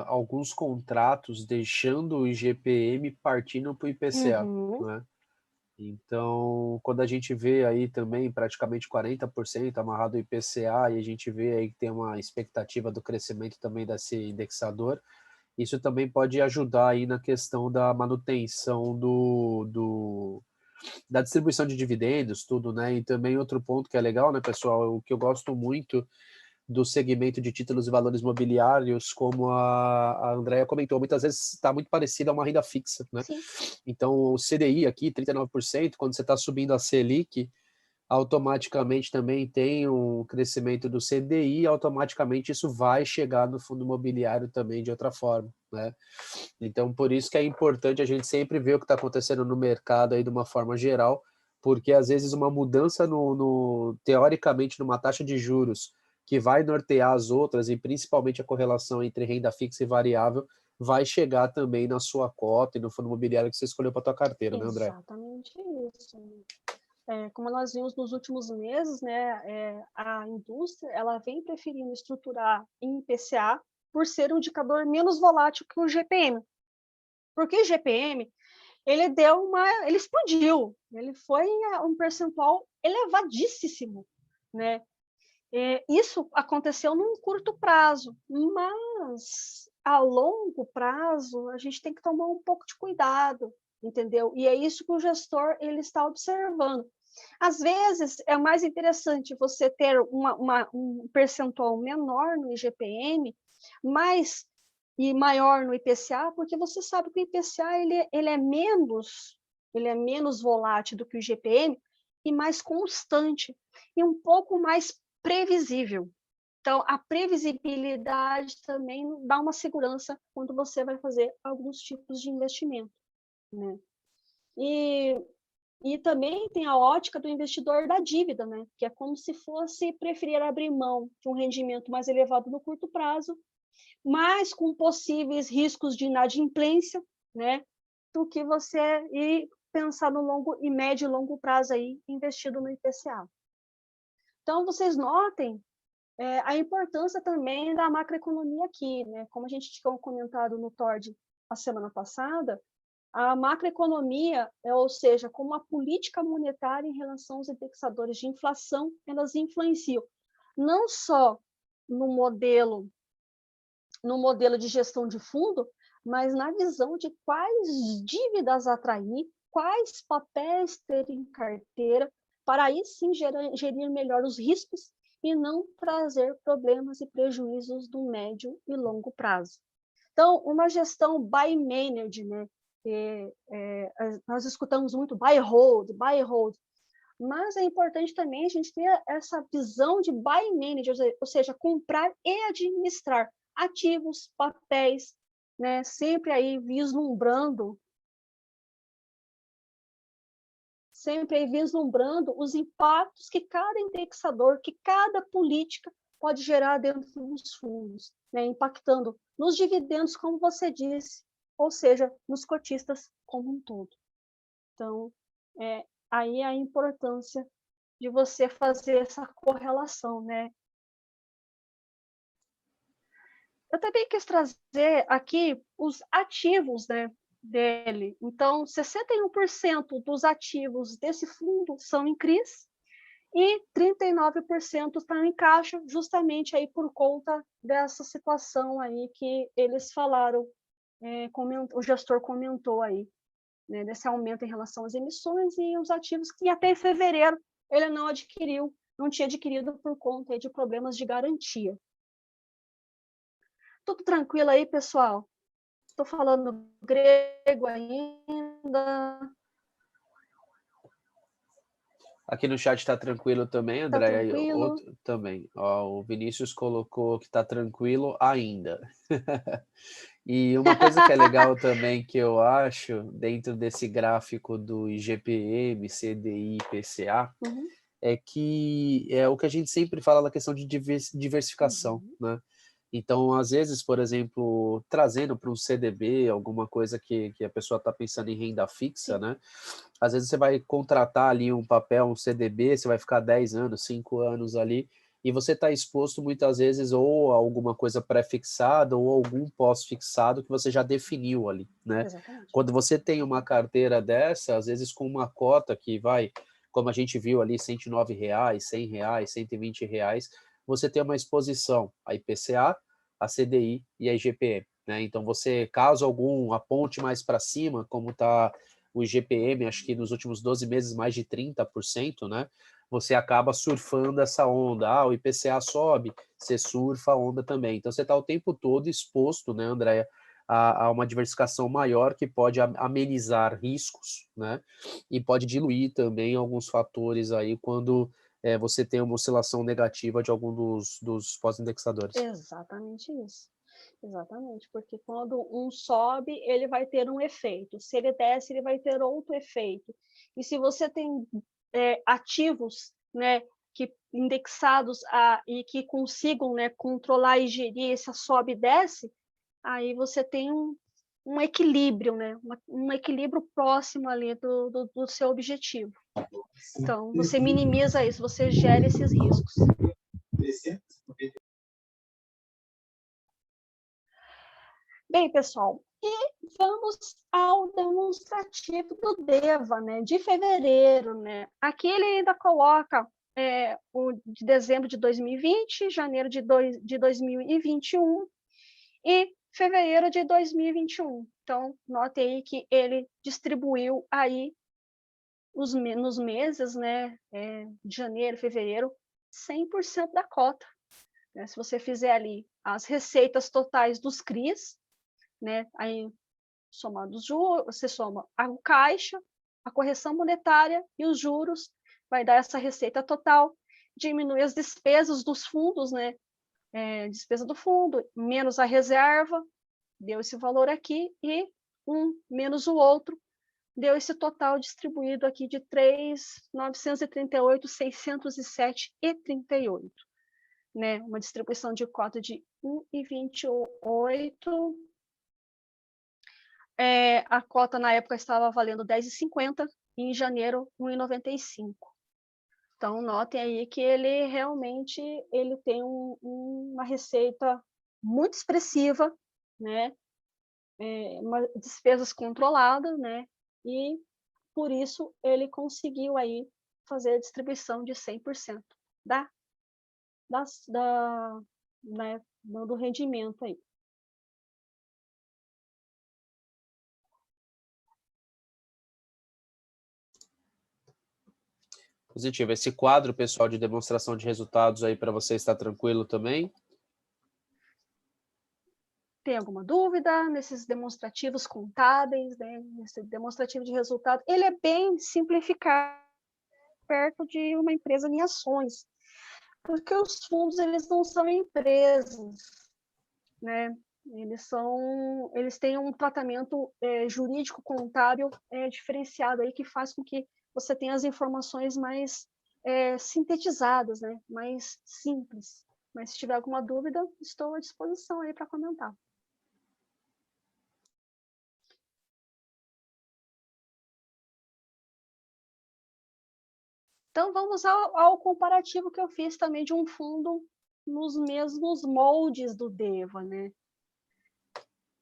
Speaker 1: alguns contratos deixando o IGPM partindo para o IPCA, né? Então, quando a gente vê aí também praticamente 40% amarrado ao IPCA e a gente vê aí que tem uma expectativa do crescimento também desse indexador, isso também pode ajudar aí na questão da manutenção da distribuição de dividendos, tudo, né? E também outro ponto que é legal, né, pessoal, o que eu gosto muito do segmento de títulos e valores mobiliários, como a Andrea comentou, muitas vezes está muito parecido a uma renda fixa, né?
Speaker 2: Sim.
Speaker 1: Então, o CDI aqui, 39%, quando você está subindo a Selic, automaticamente também tem um crescimento do CDI, automaticamente isso vai chegar no fundo imobiliário também de outra forma, né? Então, por isso que é importante a gente sempre ver o que está acontecendo no mercado aí de uma forma geral, porque às vezes uma mudança teoricamente numa taxa de juros que vai nortear as outras, e principalmente a correlação entre renda fixa e variável, vai chegar também na sua cota e no fundo imobiliário que você escolheu para a tua carteira, né, André?
Speaker 2: Exatamente isso. Como nós vimos nos últimos meses, né, a indústria ela vem preferindo estruturar em IPCA por ser um indicador menos volátil que o GPM. Porque o GPM, ele explodiu, ele foi um percentual elevadíssimo, né? Isso aconteceu num curto prazo, mas a longo prazo a gente tem que tomar um pouco de cuidado, entendeu? E é isso que o gestor ele está observando. Às vezes é mais interessante você ter um percentual menor no IGPM, e maior no IPCA, porque você sabe que o IPCA ele é menos volátil do que o IGPM e mais constante e um pouco mais previsível. Então, a previsibilidade também dá uma segurança quando você vai fazer alguns tipos de investimento, né? E também tem a ótica do investidor da dívida, né? Que é como se fosse preferir abrir mão de um rendimento mais elevado no curto prazo, mas com possíveis riscos de inadimplência, né? Do que você ir pensar no longo e médio e longo prazo aí investido no IPCA. Então, vocês notem A importância também da macroeconomia aqui, né? Como a gente tinha comentado no TORD a semana passada, a macroeconomia, ou seja, como a política monetária em relação aos indexadores de inflação, elas influenciam não só no modelo de gestão de fundo, mas na visão de quais dívidas atrair, quais papéis ter em carteira, para aí sim gerir melhor os riscos e não trazer problemas e prejuízos do médio e longo prazo. Então, uma gestão buy managed, né? Nós escutamos muito buy hold, mas é importante também a gente ter essa visão de buy managed, ou seja, comprar e administrar ativos, papéis, né? Sempre aí vislumbrando os impactos que cada indexador, que cada política pode gerar dentro dos fundos, né? Impactando nos dividendos, como você disse, ou seja, nos cotistas como um todo. Então, aí a importância de você fazer essa correlação, né? Eu também quis trazer aqui os ativos, né, dele. Então, 61% dos ativos desse fundo são em CRIs e 39% estão em caixa, justamente aí por conta dessa situação aí que eles falaram, o gestor comentou aí, né, desse aumento em relação às emissões e os ativos que até em fevereiro ele não tinha adquirido por conta de problemas de garantia. Tudo tranquilo aí, pessoal? Estou falando grego ainda.
Speaker 1: Aqui no chat está tranquilo também,
Speaker 2: Tá
Speaker 1: André.
Speaker 2: tranquilo?
Speaker 1: Também. Ó, o Vinícius colocou que está tranquilo ainda. E uma coisa que é legal também que eu acho, dentro desse gráfico do IGPM, CDI, IPCA, é que é o que a gente sempre fala da questão de diversificação, né? Então, às vezes, por exemplo, trazendo para um CDB, alguma coisa que a pessoa está pensando em renda fixa, né? Às vezes você vai contratar ali um papel, um CDB, você vai ficar 10 anos, 5 anos ali, e você está exposto muitas vezes ou a alguma coisa pré-fixada ou algum pós-fixado que você já definiu ali, né?
Speaker 2: Exatamente.
Speaker 1: Quando você tem uma carteira dessa, às vezes com uma cota que vai, como a gente viu ali, R$109, R$100, R$120, você tem uma exposição a IPCA, a CDI e a IGPM, né? Então você, caso algum aponte mais para cima, como está o IGPM, acho que nos últimos 12 meses mais de 30%, né? Você acaba surfando essa onda. O IPCA sobe, você surfa a onda também. Então você está o tempo todo exposto, né, Andréia, a uma diversificação maior que pode amenizar riscos, né? E pode diluir também alguns fatores aí quando você tem uma oscilação negativa de algum dos pós-indexadores.
Speaker 2: Exatamente isso. Exatamente, porque quando um sobe, ele vai ter um efeito. Se ele desce, ele vai ter outro efeito. E se você tem ativos, né, que indexados e que consigam, né, controlar e gerir esse sobe e desce, aí você tem um equilíbrio, né, um equilíbrio próximo ali do seu objetivo. Então, você minimiza isso, você gera esses riscos. Bem, pessoal, e vamos ao demonstrativo do DEVA, né, de fevereiro, né? Aqui ele ainda coloca o de dezembro de 2020, janeiro de 2021 e fevereiro de 2021. Então, note aí que ele distribuiu aí nos meses, né, de janeiro, fevereiro, 100% da cota. Né? Se você fizer ali as receitas totais dos CRIs, né, aí somando os juros, você soma a caixa, a correção monetária e os juros, vai dar essa receita total, diminui as despesas dos fundos, né, despesa do fundo, menos a reserva, deu esse valor aqui, e um menos o outro, deu esse total distribuído aqui de 3.938.607,38, né? Uma distribuição de cota de 1,28. A cota na época estava valendo 10,50 e em janeiro 1,95. Então, notem aí que ele realmente ele tem uma receita muito expressiva, né? Uma despesas controladas, né? E, por isso, ele conseguiu aí fazer a distribuição de 100% da, da, né, do rendimento aí.
Speaker 1: Positivo. Esse quadro, pessoal, de demonstração de resultados aí para você está tranquilo também?
Speaker 2: Tem alguma dúvida nesses demonstrativos contábeis, né? Esse demonstrativo de resultado, ele é bem simplificado perto de uma empresa em ações, porque os fundos eles não são empresas, né? Eles têm um tratamento jurídico contábil diferenciado aí que faz com que você tenha as informações mais sintetizadas, né? Mais simples. Mas se tiver alguma dúvida, estou à disposição aí para comentar. Então, vamos ao comparativo que eu fiz também de um fundo nos mesmos moldes do DEVA, né?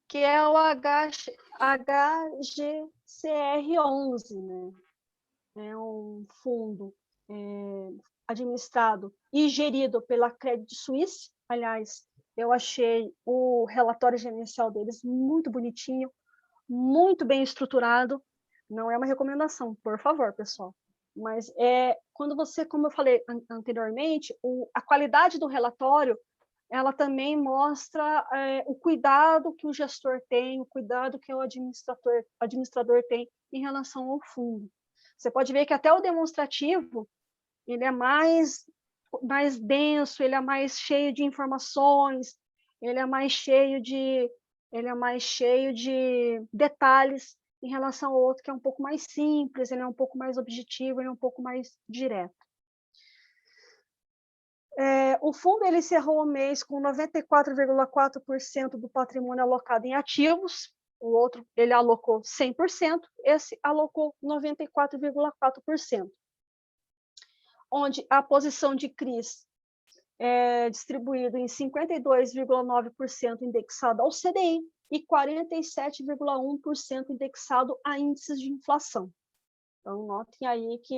Speaker 2: Que é o HGCR11, né? É um fundo administrado e gerido pela Credit Suisse. Aliás, eu achei o relatório gerencial deles muito bonitinho, muito bem estruturado. Não é uma recomendação, por favor, pessoal. Mas quando você, como eu falei anteriormente, a qualidade do relatório, ela também mostra o cuidado que o gestor tem, o cuidado que o administrador tem em relação ao fundo. Você pode ver que até o demonstrativo, ele é mais denso, ele é mais cheio de informações, ele é mais cheio de detalhes em relação ao outro que é um pouco mais simples, ele é um pouco mais objetivo, ele é um pouco mais direto. O fundo ele encerrou o mês com 94,4% do patrimônio alocado em ativos, o outro ele alocou 100%, esse alocou 94,4%. Onde a posição de CRIs é distribuída em 52,9% indexado ao CDI e 47,1% indexado a índices de inflação. Então, notem aí que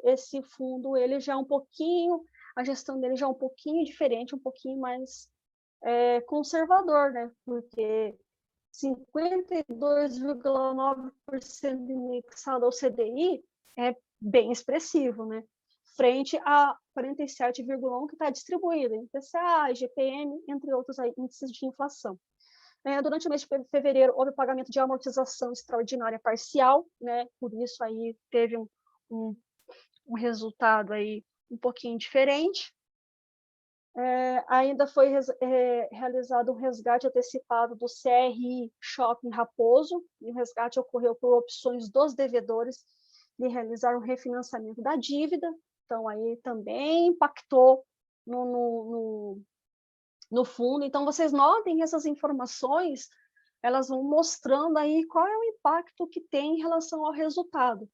Speaker 2: esse fundo ele já é um pouquinho, a gestão dele já é um pouquinho diferente, um pouquinho mais conservador, né? Porque 52,9% indexado ao CDI é bem expressivo, né? Frente a 47,1% que está distribuído em IPCA, IGPM, entre outros aí, índices de inflação. Durante o mês de fevereiro, houve pagamento de amortização extraordinária parcial, né? Por isso aí teve um resultado aí um pouquinho diferente. Ainda foi realizado um resgate antecipado do CRI Shopping Raposo, e o resgate ocorreu por opções dos devedores de realizar um refinanciamento da dívida, então aí também impactou no fundo. Então, vocês notem que essas informações, elas vão mostrando aí qual é o impacto que tem em relação ao resultado.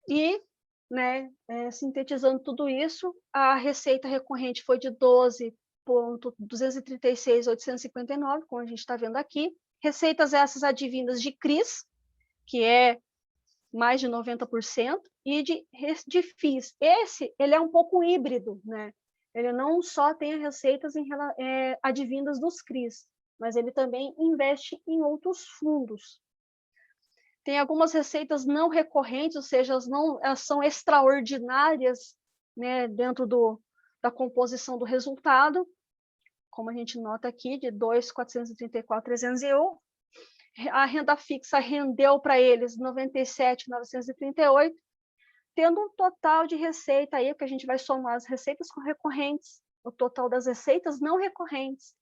Speaker 2: E, né, sintetizando tudo isso, a receita recorrente foi de 12,236.859, como a gente está vendo aqui. Receitas essas advindas de CRIs, que é mais de 90%, e de FIIs. Ele é um pouco híbrido, né? Ele não só tem receitas advindas dos CRIs, mas ele também investe em outros fundos. Tem algumas receitas não recorrentes, ou seja, elas são extraordinárias, né, dentro da composição do resultado, como a gente nota aqui, de 2.434.301. A renda fixa rendeu para eles 97.938, tendo um total de receita aí, porque a gente vai somar as receitas recorrentes, o total das receitas não recorrentes,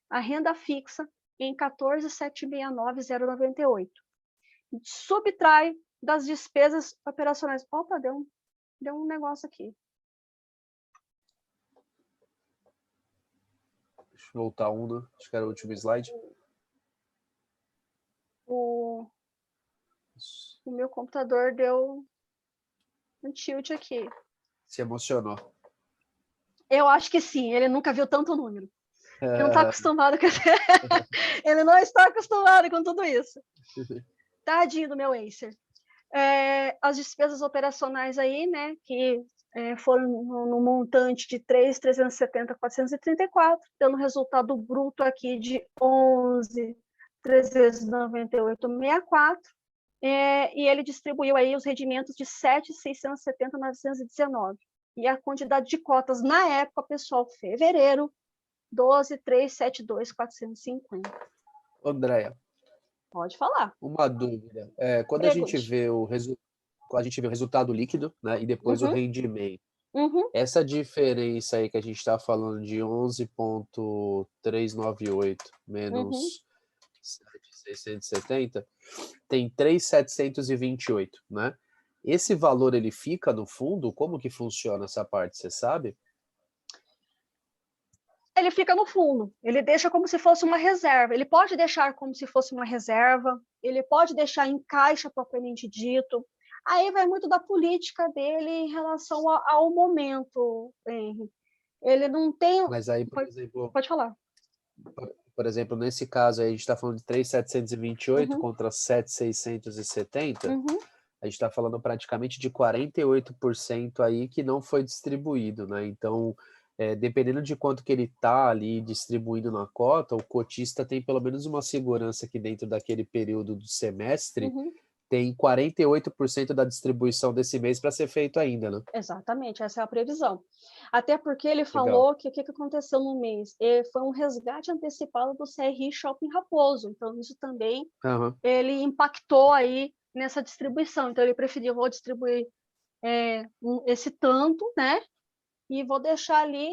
Speaker 2: a renda fixa em 14.769.098. Subtrai das despesas operacionais. Opa, deu um negócio aqui.
Speaker 1: Deixa eu voltar né? Acho que era o último slide.
Speaker 2: O meu computador deu um tilt aqui.
Speaker 1: Se emocionou.
Speaker 2: Eu acho que sim, ele nunca viu tanto número. Ele não está acostumado com ele não está acostumado com tudo isso. Tadinho do meu Acer. As despesas operacionais aí, né, que foram no montante de 3.370.434, dando resultado bruto aqui de 11.398.64, e ele distribuiu aí os rendimentos de 7.670.919. E a quantidade de cotas na época, pessoal, fevereiro, 12.372.450.
Speaker 1: Andréia,
Speaker 2: pode falar.
Speaker 1: Uma dúvida. Quando a gente
Speaker 2: Pergunte.
Speaker 1: vê o resultado líquido, né, e depois o rendimento, essa diferença aí que a gente está falando de 11.398 menos 7.670 tem 3.728, né? Esse valor ele fica no fundo? Como que funciona essa parte, você sabe?
Speaker 2: Ele fica no fundo, ele deixa como se fosse uma reserva. Ele pode deixar como se fosse uma reserva, ele pode deixar em caixa propriamente dito. Aí vai muito da política dele em relação ao momento, Henry. Ele não tem.
Speaker 1: Mas aí, por exemplo,
Speaker 2: pode falar.
Speaker 1: Por exemplo, nesse caso aí, a gente está falando de 3.728 contra 7.670, a gente está falando praticamente de 48% aí que não foi distribuído, né? Então, dependendo de quanto que ele está ali distribuindo na cota, o cotista tem pelo menos uma segurança que dentro daquele período do semestre tem 48% da distribuição desse mês para ser feito ainda, né?
Speaker 2: Exatamente, essa é a previsão. Até porque ele falou que o que aconteceu no mês? Foi um resgate antecipado do CRI Shopping Raposo. Então, isso também ele impactou aí nessa distribuição. Então, ele preferiu, vou distribuir esse tanto, né? E vou deixar ali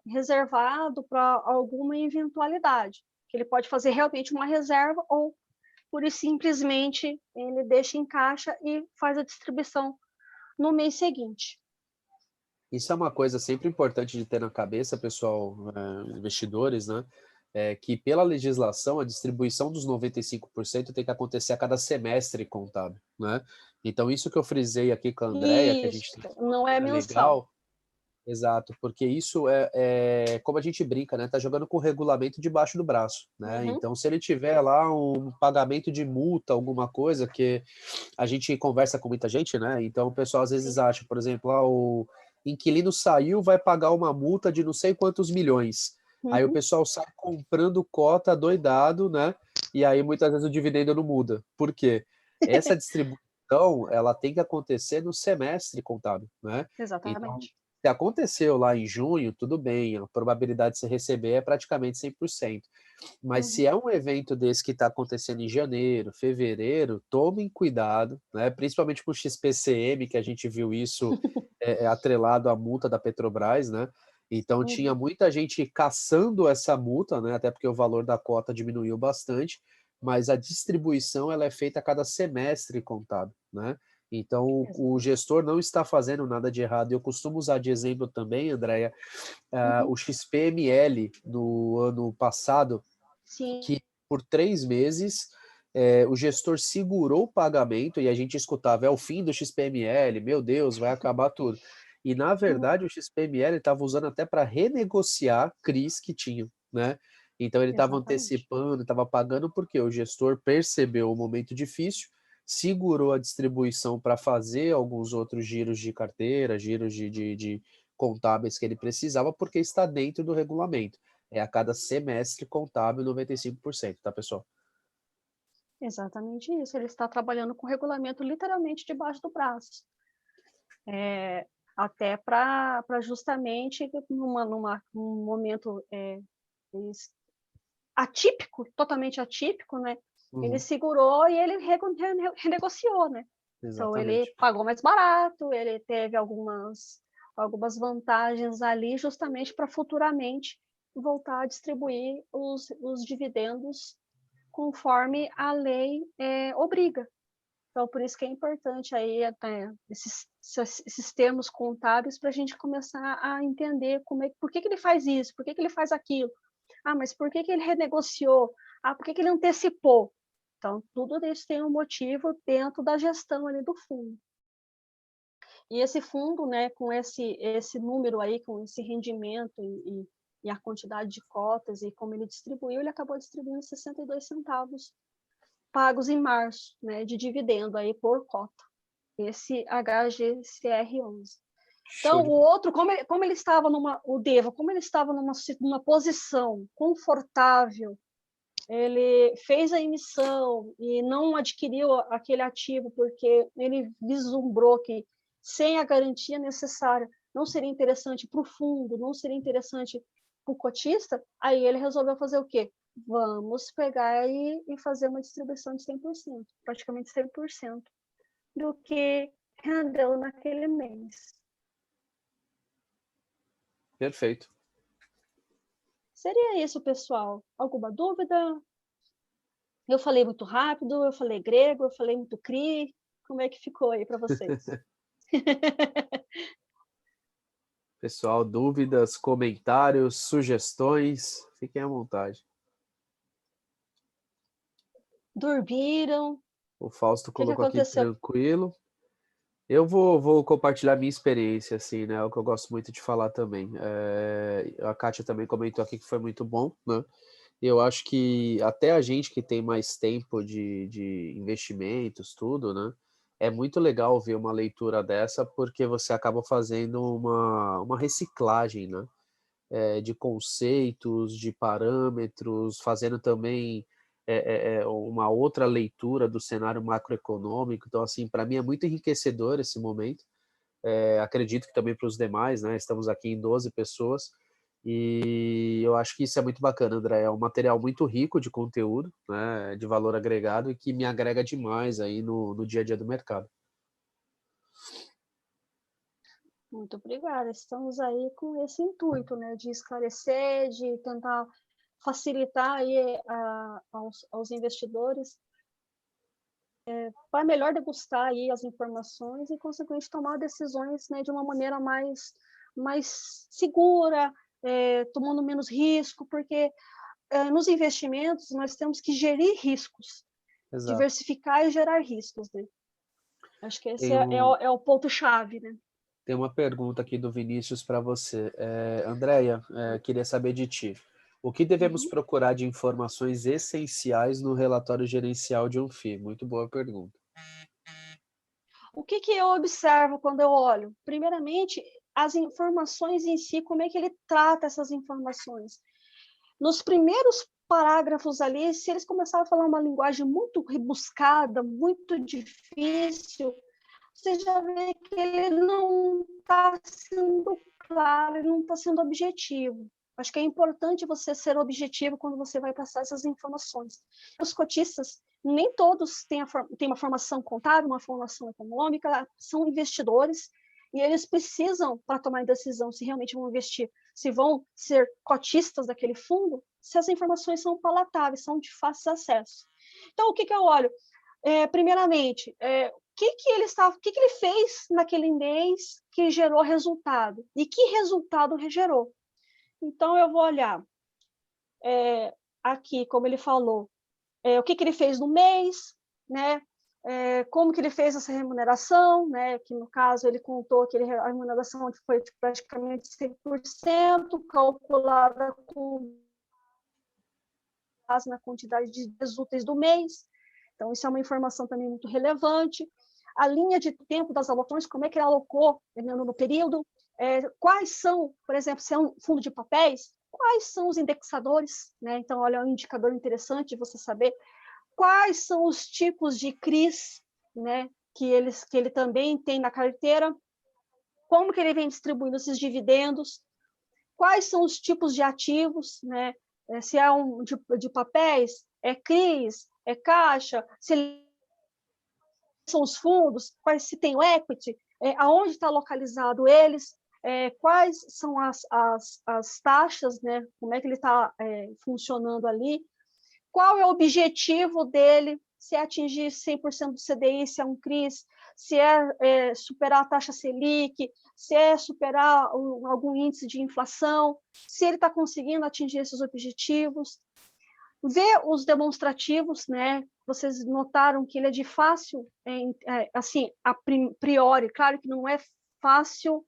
Speaker 2: reservado para alguma eventualidade. Que ele pode fazer realmente uma reserva ou, pura e simplesmente, ele deixa em caixa e faz a distribuição no mês seguinte.
Speaker 1: Isso é uma coisa sempre importante de ter na cabeça, pessoal, investidores, né? Que pela legislação a distribuição dos 95% tem que acontecer a cada semestre contábil, né? Então isso que eu frisei aqui com a Andréia, que a gente
Speaker 2: não é mensal.
Speaker 1: Legal, exato, porque isso como a gente brinca, né? Tá jogando com o regulamento debaixo do braço, né? Então se ele tiver lá um pagamento de multa, alguma coisa, que a gente conversa com muita gente, né? Então o pessoal às vezes acha, por exemplo, o inquilino saiu, vai pagar uma multa de não sei quantos milhões. Aí o pessoal sai comprando cota doidado, né? E aí muitas vezes o dividendo não muda. Por quê? Essa distribuição, ela tem que acontecer no semestre contábil, né?
Speaker 2: Exatamente.
Speaker 1: Então, se aconteceu lá em junho, tudo bem, a probabilidade de você receber é praticamente 100%. Mas se é um evento desse que está acontecendo em janeiro, fevereiro, tomem cuidado, né? Principalmente com o XPCM, que a gente viu isso atrelado à multa da Petrobras, né? Então tinha muita gente caçando essa multa, né? Até porque o valor da cota diminuiu bastante, mas a distribuição ela é feita a cada semestre contábil, né? Então o gestor não está fazendo nada de errado. Eu costumo usar de exemplo também, Andréia, o XPML no ano passado, que por 3 meses o gestor segurou o pagamento e a gente escutava, é o fim do XPML, meu Deus, vai acabar tudo. E, na verdade, o XPML estava usando até para renegociar CRIs que tinham, né? Então, ele estava antecipando, estava pagando porque o gestor percebeu o momento difícil, segurou a distribuição para fazer alguns outros giros de carteira, giros de contábeis que ele precisava, porque está dentro do regulamento. É a cada semestre contábil 95%, tá, pessoal?
Speaker 2: Exatamente isso. Ele está trabalhando com o regulamento literalmente debaixo do braço. Até para justamente num momento atípico, totalmente atípico, né? Ele segurou e ele renegociou, né?
Speaker 1: Exatamente.
Speaker 2: Então ele pagou mais barato, ele teve algumas vantagens ali justamente para futuramente voltar a distribuir os dividendos conforme a lei obriga. Então, por isso que é importante aí esses termos contábeis para a gente começar a entender por que ele faz isso, por que ele faz aquilo. Ah, mas por que ele renegociou? Ah, por que ele antecipou? Então, tudo isso tem um motivo dentro da gestão ali do fundo. E esse fundo, né, com esse número aí, com esse rendimento e a quantidade de cotas e como ele distribuiu, ele acabou distribuindo 62 centavos pagos em março, né, de dividendo aí por cota. Esse HGCR11. Então, o outro, como ele estava o DEVA, como ele estava numa posição confortável, ele fez a emissão e não adquiriu aquele ativo porque ele vislumbrou que sem a garantia necessária não seria interessante para o fundo, não seria interessante para o cotista, aí ele resolveu fazer o quê? Vamos pegar e fazer uma distribuição de 100%, praticamente 100% do que rendeu naquele mês.
Speaker 1: Perfeito.
Speaker 2: Seria isso, pessoal. Alguma dúvida? Eu falei muito rápido, eu falei grego, eu falei muito cri. Como é que ficou aí para vocês?
Speaker 1: Pessoal, dúvidas, comentários, sugestões, fiquem à vontade.
Speaker 2: Dormiram?
Speaker 1: O Fausto colocou aqui
Speaker 2: aconteceu?
Speaker 1: tranquilo. Eu vou compartilhar minha experiência, assim, né? É o que eu gosto muito de falar também. A Kátia também comentou aqui que foi muito bom, né? Eu acho que até a gente que tem mais tempo de investimentos, tudo, né? É muito legal ver uma leitura dessa, porque você acaba fazendo uma reciclagem, né? De conceitos, de parâmetros, fazendo também uma outra leitura do cenário macroeconômico. Então, assim, para mim é muito enriquecedor esse momento. Acredito que também para os demais, né? Estamos aqui em 12 pessoas e eu acho que isso é muito bacana, André. É um material muito rico de conteúdo, né? De valor agregado e que me agrega demais aí no dia a dia do mercado.
Speaker 2: Muito obrigada. Estamos aí com esse intuito, né, de esclarecer, de tentar facilitar aí aos investidores para melhor degustar aí as informações e, consequentemente, tomar decisões, né, de uma maneira mais segura, tomando menos risco, porque nos investimentos nós temos que gerir riscos,
Speaker 1: Exato.
Speaker 2: diversificar e gerar riscos, né? Acho que esse é o ponto-chave, né?
Speaker 1: Tem uma pergunta aqui do Vinícius para você. Andréia, queria saber de ti. O que devemos procurar de informações essenciais no relatório gerencial de um FII? Muito boa pergunta.
Speaker 2: O que eu observo quando eu olho? Primeiramente, as informações em si, como é que ele trata essas informações. Nos primeiros parágrafos ali, se eles começarem a falar uma linguagem muito rebuscada, muito difícil, você já vê que ele não está sendo claro, ele não está sendo objetivo. Acho que é importante você ser objetivo quando você vai passar essas informações. Os cotistas, nem todos têm uma formação contábil, uma formação econômica, são investidores, e eles precisam, para tomar decisão se realmente vão investir, se vão ser cotistas daquele fundo, se as informações são palatáveis, são de fácil acesso. Então, o que eu olho? Primeiramente, o que ele fez naquele mês que gerou resultado? E que resultado gerou? Então, eu vou olhar aqui, como ele falou, o que ele fez no mês, né? Como que ele fez essa remuneração, né? Que no caso ele contou que a remuneração foi de praticamente 100%, calculada com base na quantidade de dias úteis do mês. Então, isso é uma informação também muito relevante. A linha de tempo das alocações, como é que ele alocou no período, quais são, por exemplo, se é um fundo de papéis, quais são os indexadores, né? Então, olha, é um indicador interessante de você saber quais são os tipos de CRIs, né, que ele também tem na carteira, como que ele vem distribuindo esses dividendos, quais são os tipos de ativos, né? Se é um de papéis, é CRIs, é caixa, se são os fundos, se tem o equity, aonde está localizado eles, quais são as taxas, né? Como é que ele está funcionando ali, qual é o objetivo dele, se é atingir 100% do CDI, se é um CRIs, se é superar a taxa Selic, se é superar algum índice de inflação, se ele está conseguindo atingir esses objetivos. ver os demonstrativos, né? Vocês notaram que ele é de fácil, assim, a priori, claro que não é fácil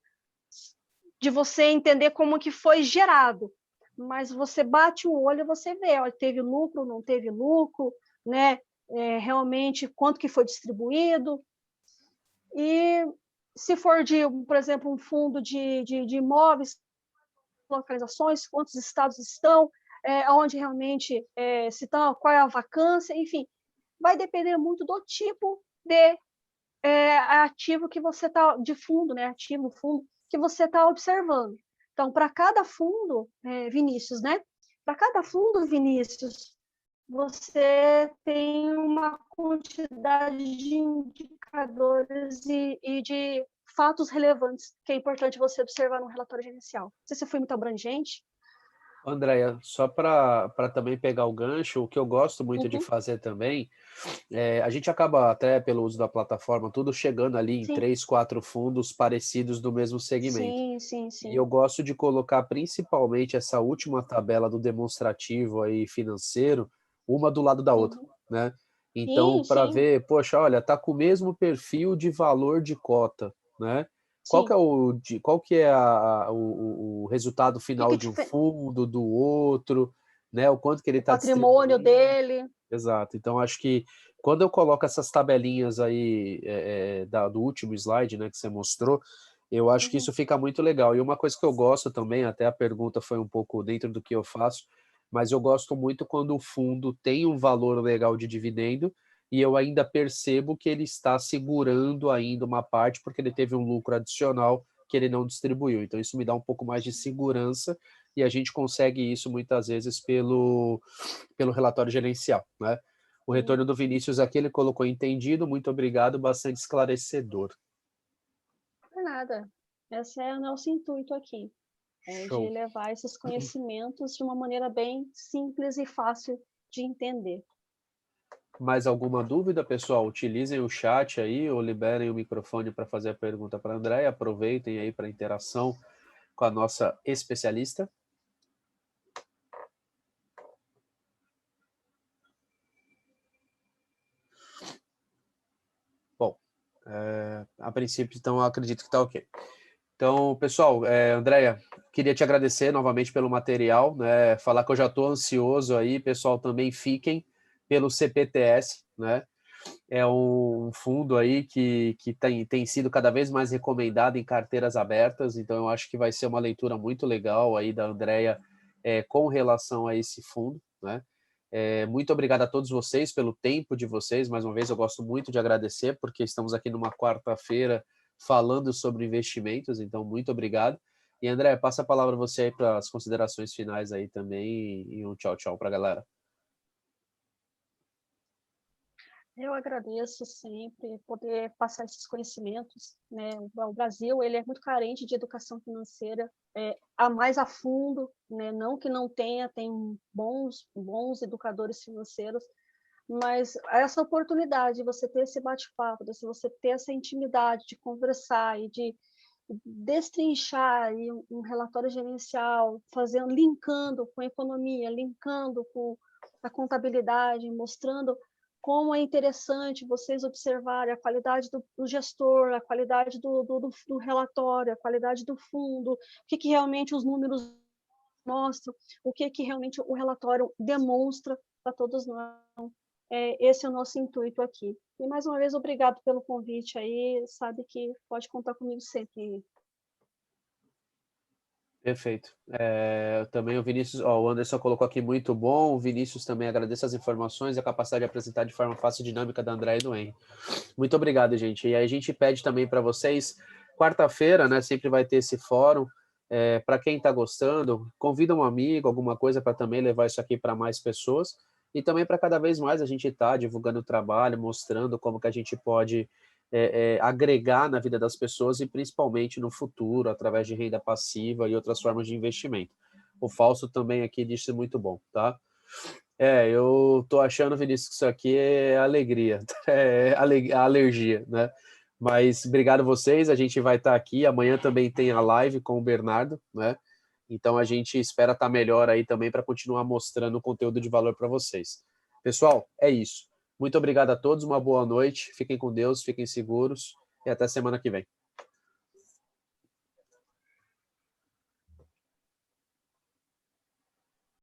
Speaker 2: de você entender como que foi gerado, mas você bate o olho e você vê, ó, teve lucro, não teve lucro, né? Realmente quanto que foi distribuído. E se for por exemplo, um fundo de imóveis, localizações, quantos estados estão, onde realmente se estão, qual é a vacância, enfim, vai depender muito do tipo de ativo que você está, de fundo, né? Ativo, fundo, que você está observando. Então, para cada fundo, Vinícius, né? Para cada fundo, Vinícius, você tem uma quantidade de indicadores e de fatos relevantes que é importante você observar no relatório gerencial. Não sei se foi muito abrangente.
Speaker 1: Andréia, só para também pegar o gancho, o que eu gosto muito de fazer também, a gente acaba até pelo uso da plataforma, tudo chegando ali em
Speaker 2: Sim.
Speaker 1: 3, 4 fundos parecidos do mesmo segmento.
Speaker 2: Sim, sim,
Speaker 1: E
Speaker 2: sim.
Speaker 1: eu gosto de colocar principalmente essa última tabela do demonstrativo aí financeiro, uma do lado da outra, né? Então,
Speaker 2: Sim,
Speaker 1: para
Speaker 2: sim,
Speaker 1: ver, poxa, olha, tá com o mesmo perfil de valor de cota, né? Qual que
Speaker 2: sim.
Speaker 1: é qual que é o resultado final de um fundo, do outro, né? O quanto que ele
Speaker 2: O
Speaker 1: está
Speaker 2: patrimônio
Speaker 1: distribuindo.
Speaker 2: dele.
Speaker 1: Exato. Então, acho que quando eu coloco essas tabelinhas aí do último slide, né, que você mostrou, eu acho que isso fica muito legal. E uma coisa que eu gosto também, até a pergunta foi um pouco dentro do que eu faço, mas eu gosto muito quando o fundo tem um valor legal de dividendo e eu ainda percebo que ele está segurando ainda uma parte porque ele teve um lucro adicional que ele não distribuiu. Então, isso me dá um pouco mais de segurança e a gente consegue isso muitas vezes pelo relatório gerencial, né? O retorno do Vinícius aqui, ele colocou entendido, muito obrigado, bastante esclarecedor.
Speaker 2: Não é nada. Esse é o nosso intuito aqui, de
Speaker 1: Show.
Speaker 2: levar esses conhecimentos de uma maneira bem simples e fácil de entender.
Speaker 1: Mais alguma dúvida, pessoal? Utilizem o chat aí ou liberem o microfone para fazer a pergunta para a Andréia. Aproveitem aí para a interação com a nossa especialista. Bom, a princípio, então, eu acredito que está ok. Então, pessoal, Andréia, queria te agradecer novamente pelo material, né? Falar que eu já estou ansioso aí, pessoal, também fiquem pelo CPTS, né? É um fundo aí que tem sido cada vez mais recomendado em carteiras abertas, então eu acho que vai ser uma leitura muito legal aí da Andrea com relação a esse fundo, né? Muito obrigado a todos vocês pelo tempo de vocês, mais uma vez eu gosto muito de agradecer, porque estamos aqui numa quarta-feira falando sobre investimentos, então muito obrigado. E André, passa a palavra a você aí para as considerações finais aí também e um tchau, tchau para a galera.
Speaker 2: Eu agradeço sempre poder passar esses conhecimentos, né? O Brasil, ele é muito carente de educação financeira, mais a fundo, né? Não que não tenha, tem bons educadores financeiros, mas essa oportunidade de você ter esse bate-papo, de você ter essa intimidade de conversar e de destrinchar aí um relatório gerencial, linkando com a economia, linkando com a contabilidade, mostrando como é interessante vocês observarem a qualidade do gestor, a qualidade do relatório, a qualidade do fundo, o que realmente os números mostram, o que realmente o relatório demonstra para todos nós. Esse é o nosso intuito aqui. E, mais uma vez, obrigado pelo convite aí, sabe que pode contar comigo sempre.
Speaker 1: Perfeito. Também o Vinícius, o Anderson colocou aqui muito bom, o Vinícius também agradece as informações e a capacidade de apresentar de forma fácil e dinâmica da André e do Henry. Muito obrigado, gente. E aí a gente pede também para vocês, quarta-feira, né, sempre vai ter esse fórum, para quem está gostando, convida um amigo, alguma coisa para também levar isso aqui para mais pessoas e também para cada vez mais a gente estar divulgando o trabalho, mostrando como que a gente pode agregar na vida das pessoas e principalmente no futuro, através de renda passiva e outras formas de investimento. O Fausto também aqui disse muito bom, tá? Eu tô achando, Vinícius, que isso aqui é alegria, alergia, né? Mas obrigado a vocês, a gente vai estar aqui, amanhã também tem a live com o Bernardo, né? Então a gente espera estar melhor aí também para continuar mostrando conteúdo de valor para vocês. Pessoal, é isso. Muito obrigado a todos, uma boa noite. Fiquem com Deus, fiquem seguros e até semana que vem.